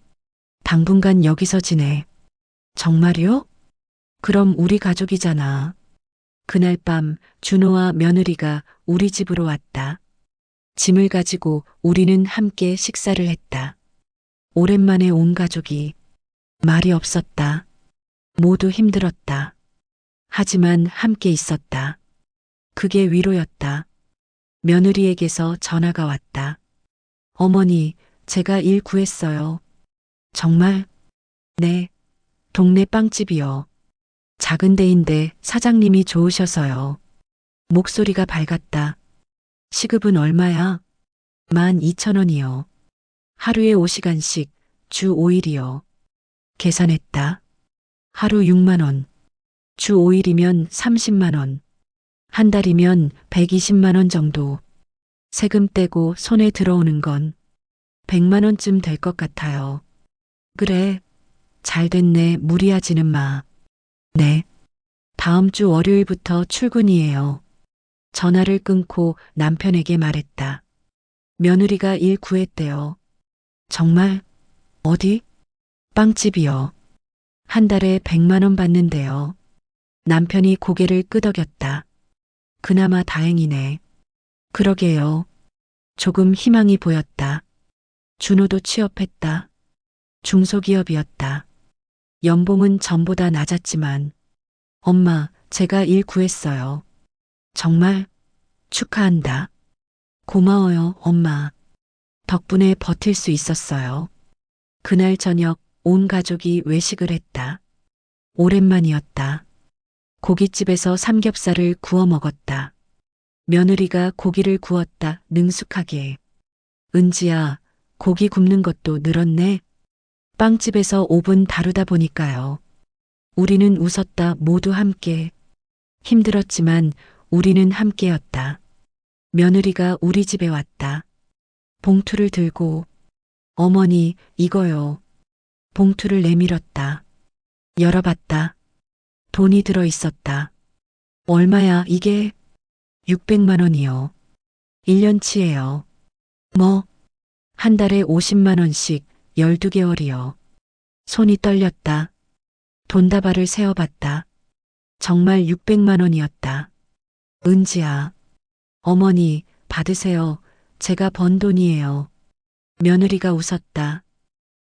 당분간 여기서 지내. 정말요? 그럼 우리 가족이잖아. 그날 밤 준호와 며느리가 우리 집으로 왔다. 짐을 가지고 우리는 함께 식사를 했다. 오랜만에 온 가족이. 말이 없었다. 모두 힘들었다. 하지만 함께 있었다. 그게 위로였다. 며느리에게서 전화가 왔다. 어머니, 제가 일 구했어요. 정말? 네. 동네 빵집이요. 작은 데인데 사장님이 좋으셔서요. 목소리가 밝았다. 시급은 얼마야? 12,000원이요. 하루에 5시간씩, 주 5일이요. 계산했다. 하루 6만 원. 주 5일이면 30만 원. 한 달이면 120만 원 정도. 세금 떼고 손에 들어오는 건 100만 원쯤 될 것 같아요. 그래. 잘 됐네. 무리하지는 마. 네. 다음 주 월요일부터 출근이에요. 전화를 끊고 남편에게 말했다. 며느리가 일 구했대요. 정말? 어디? 빵집이요. 한 달에 100만 원 받는데요. 남편이 고개를 끄덕였다. 그나마 다행이네. 그러게요. 조금 희망이 보였다. 준호도 취업했다. 중소기업이었다. 연봉은 전보다 낮았지만, 엄마, 제가 일 구했어요. 정말? 축하한다. 고마워요, 엄마. 덕분에 버틸 수 있었어요. 그날 저녁 온 가족이 외식을 했다. 오랜만이었다. 고깃집에서 삼겹살을 구워 먹었다. 며느리가 고기를 구웠다, 능숙하게. 은지야, 고기 굽는 것도 늘었네. 빵집에서 오븐 다루다 보니까요. 우리는 웃었다, 모두 함께. 힘들었지만 우리는 함께였다. 며느리가 우리 집에 왔다. 봉투를 들고, 어머니, 이거요. 봉투를 내밀었다. 열어봤다. 돈이 들어 있었다. 얼마야, 이게? 600만 원이요. 1년치예요. 뭐? 한 달에 50만 원씩 12개월이요. 손이 떨렸다. 돈다발을 세어봤다. 정말 600만 원이었다. 은지야. 어머니, 받으세요. 제가 번 돈이에요. 며느리가 웃었다.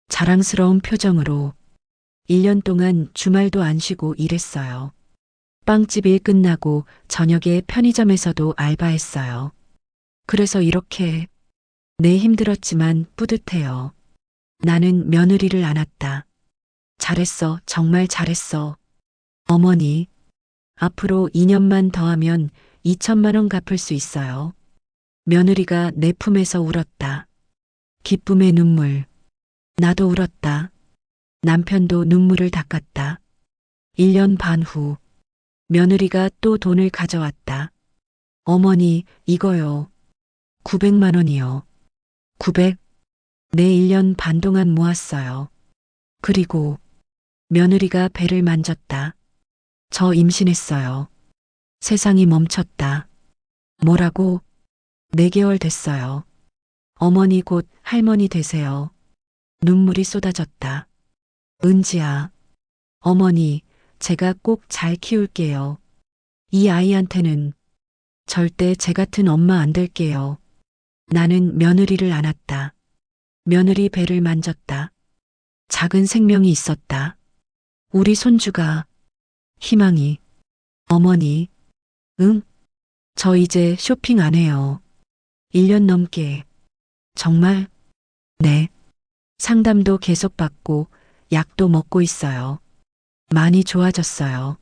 자랑스러운 표정으로. 1년 동안 주말도 안 쉬고 일했어요. 빵집 일 끝나고 저녁에 편의점에서도 알바했어요. 그래서 이렇게. 네, 힘들었지만 뿌듯해요. 나는 며느리를 안았다. 잘했어, 정말 잘했어. 어머니, 앞으로 2년만 더 하면 2천만 원 갚을 수 있어요. 며느리가 내 품에서 울었다. 기쁨의 눈물. 나도 울었다. 남편도 눈물을 닦았다. 1년 반 후, 며느리가 또 돈을 가져왔다. 어머니, 이거요. 900만 원이요. 900? 네, 1년 반 동안 모았어요. 그리고 며느리가 배를 만졌다. 저 임신했어요. 세상이 멈췄다. 뭐라고? 4개월 됐어요. 어머니 곧 할머니 되세요. 눈물이 쏟아졌다. 은지야. 어머니, 제가 꼭 잘 키울게요. 이 아이한테는 절대 제 같은 엄마 안 될게요. 나는 며느리를 안았다. 며느리 배를 만졌다. 작은 생명이 있었다. 우리 손주가, 희망이. 어머니, 응? 저 이제 쇼핑 안 해요. 1년 넘게. 정말? 네. 상담도 계속 받고 약도 먹고 있어요. 많이 좋아졌어요.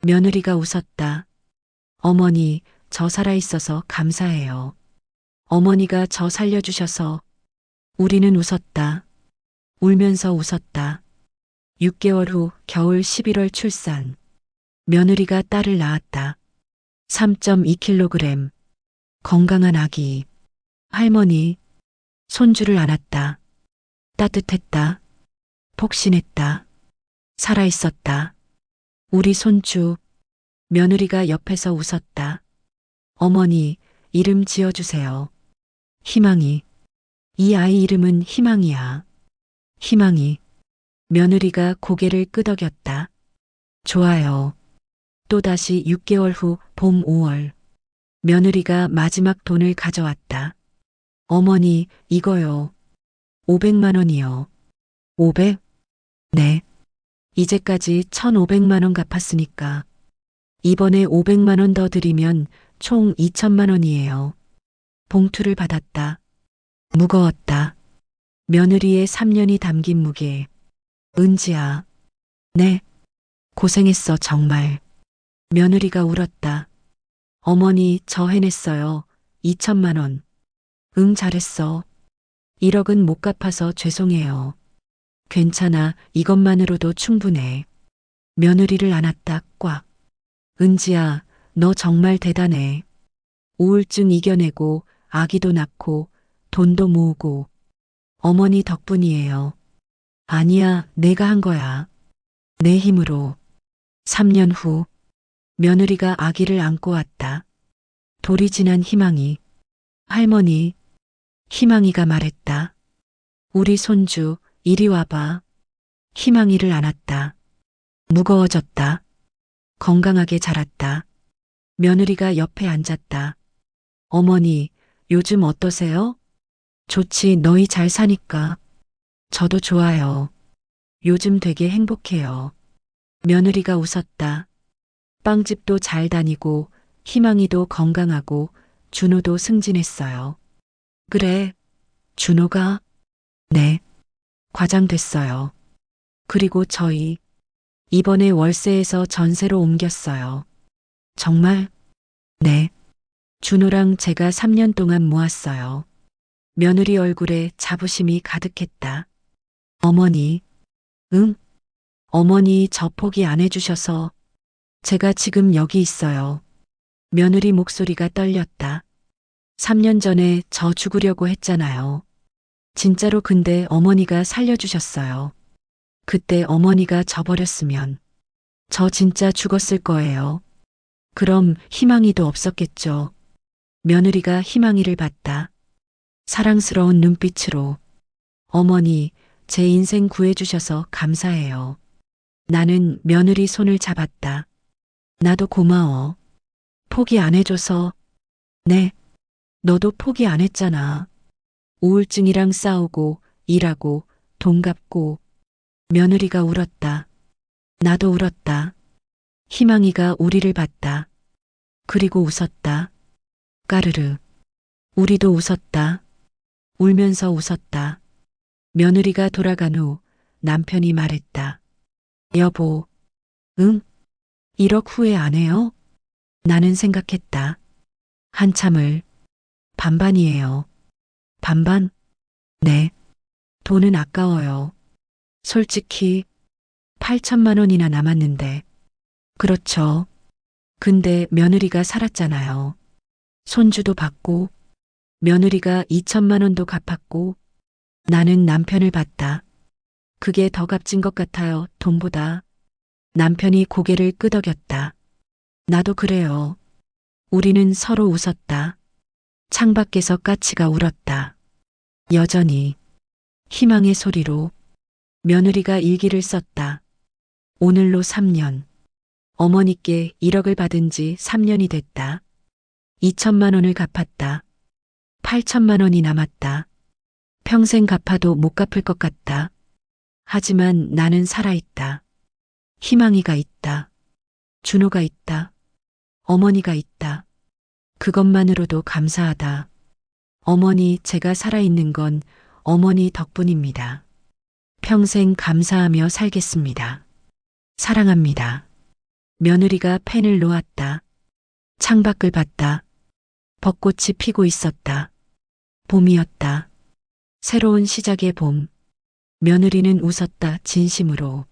며느리가 웃었다. 어머니, 저 살아있어서 감사해요. 어머니가 저 살려주셔서. 우리는 웃었다. 울면서 웃었다. 6개월 후 겨울 11월 출산. 며느리가 딸을 낳았다. 3.2kg. 건강한 아기. 할머니, 손주를 안았다. 따뜻했다. 폭신했다. 살아있었다. 우리 손주. 며느리가 옆에서 웃었다. 어머니, 이름 지어주세요. 희망이. 이 아이 이름은 희망이야. 희망이. 며느리가 고개를 끄덕였다. 좋아요. 또다시 6개월 후 봄 5월. 며느리가 마지막 돈을 가져왔다. 어머니, 이거요. 500만 원이요. 500? 네. 이제까지 1,500만 원 갚았으니까. 이번에 500만 원 더 드리면 총 2천만 원이에요. 봉투를 받았다. 무거웠다. 며느리의 3년이 담긴 무게. 은지야. 네. 고생했어, 정말. 며느리가 울었다. 어머니, 저 해냈어요. 2천만 원. 응, 잘했어. 1억은 못 갚아서 죄송해요. 괜찮아, 이것만으로도 충분해. 며느리를 안았다, 꽉. 은지야, 너 정말 대단해. 우울증 이겨내고, 아기도 낳고, 돈도 모으고. 어머니 덕분이에요. 아니야, 내가 한 거야. 내 힘으로. 3년 후, 며느리가 아기를 안고 왔다. 돌이 지난 희망이. 할머니, 희망이가 말했다. 우리 손주, 이리 와봐. 희망이를 안았다. 무거워졌다. 건강하게 자랐다. 며느리가 옆에 앉았다. 어머니, 요즘 어떠세요? 좋지, 너희 잘 사니까. 저도 좋아요. 요즘 되게 행복해요. 며느리가 웃었다. 빵집도 잘 다니고, 희망이도 건강하고, 준호도 승진했어요. 그래, 준호가? 네, 과장 됐어요. 그리고 저희, 이번에 월세에서 전세로 옮겼어요. 정말? 네. 준호랑 제가 3년 동안 모았어요. 며느리 얼굴에 자부심이 가득했다. 어머니, 응? 어머니 저 포기 안 해주셔서 제가 지금 여기 있어요. 며느리 목소리가 떨렸다. 3년 전에 저 죽으려고 했잖아요. 진짜로 근데 어머니가 살려주셨어요. 그때 어머니가 져버렸으면 저 진짜 죽었을 거예요. 그럼 희망이도 없었겠죠. 며느리가 희망이를 봤다. 사랑스러운 눈빛으로. 어머니, 제 인생 구해주셔서 감사해요. 나는 며느리 손을 잡았다. 나도 고마워. 포기 안 해줘서. 네, 너도 포기 안 했잖아. 우울증이랑 싸우고, 일하고, 돈 갚고. 며느리가 울었다. 나도 울었다. 희망이가 우리를 봤다. 그리고 웃었다. 까르르. 우리도 웃었다. 울면서 웃었다. 며느리가 돌아간 후 남편이 말했다. 여보, 응? 1억 후회 안 해요? 나는 생각했다. 한참을. 반반이에요. 반반? 네. 돈은 아까워요. 솔직히 8천만 원이나 남았는데. 그렇죠. 근데 며느리가 살았잖아요. 손주도 받고, 며느리가 2천만 원도 갚았고, 나는 남편을 봤다. 그게 더 값진 것 같아요, 돈보다. 남편이 고개를 끄덕였다. 나도 그래요. 우리는 서로 웃었다. 창밖에서 까치가 울었다. 여전히 희망의 소리로 며느리가 일기를 썼다. 오늘로 3년. 어머니께 1억을 받은 지 3년이 됐다. 2천만 원을 갚았다. 8천만 원이 남았다. 평생 갚아도 못 갚을 것 같다. 하지만 나는 살아있다. 희망이가 있다. 준호가 있다. 어머니가 있다. 그것만으로도 감사하다. 어머니, 제가 살아있는 건 어머니 덕분입니다. 평생 감사하며 살겠습니다. 사랑합니다. 며느리가 펜을 놓았다. 창밖을 봤다. 벚꽃이 피고 있었다. 봄이었다. 새로운 시작의 봄. 며느리는 웃었다, 진심으로.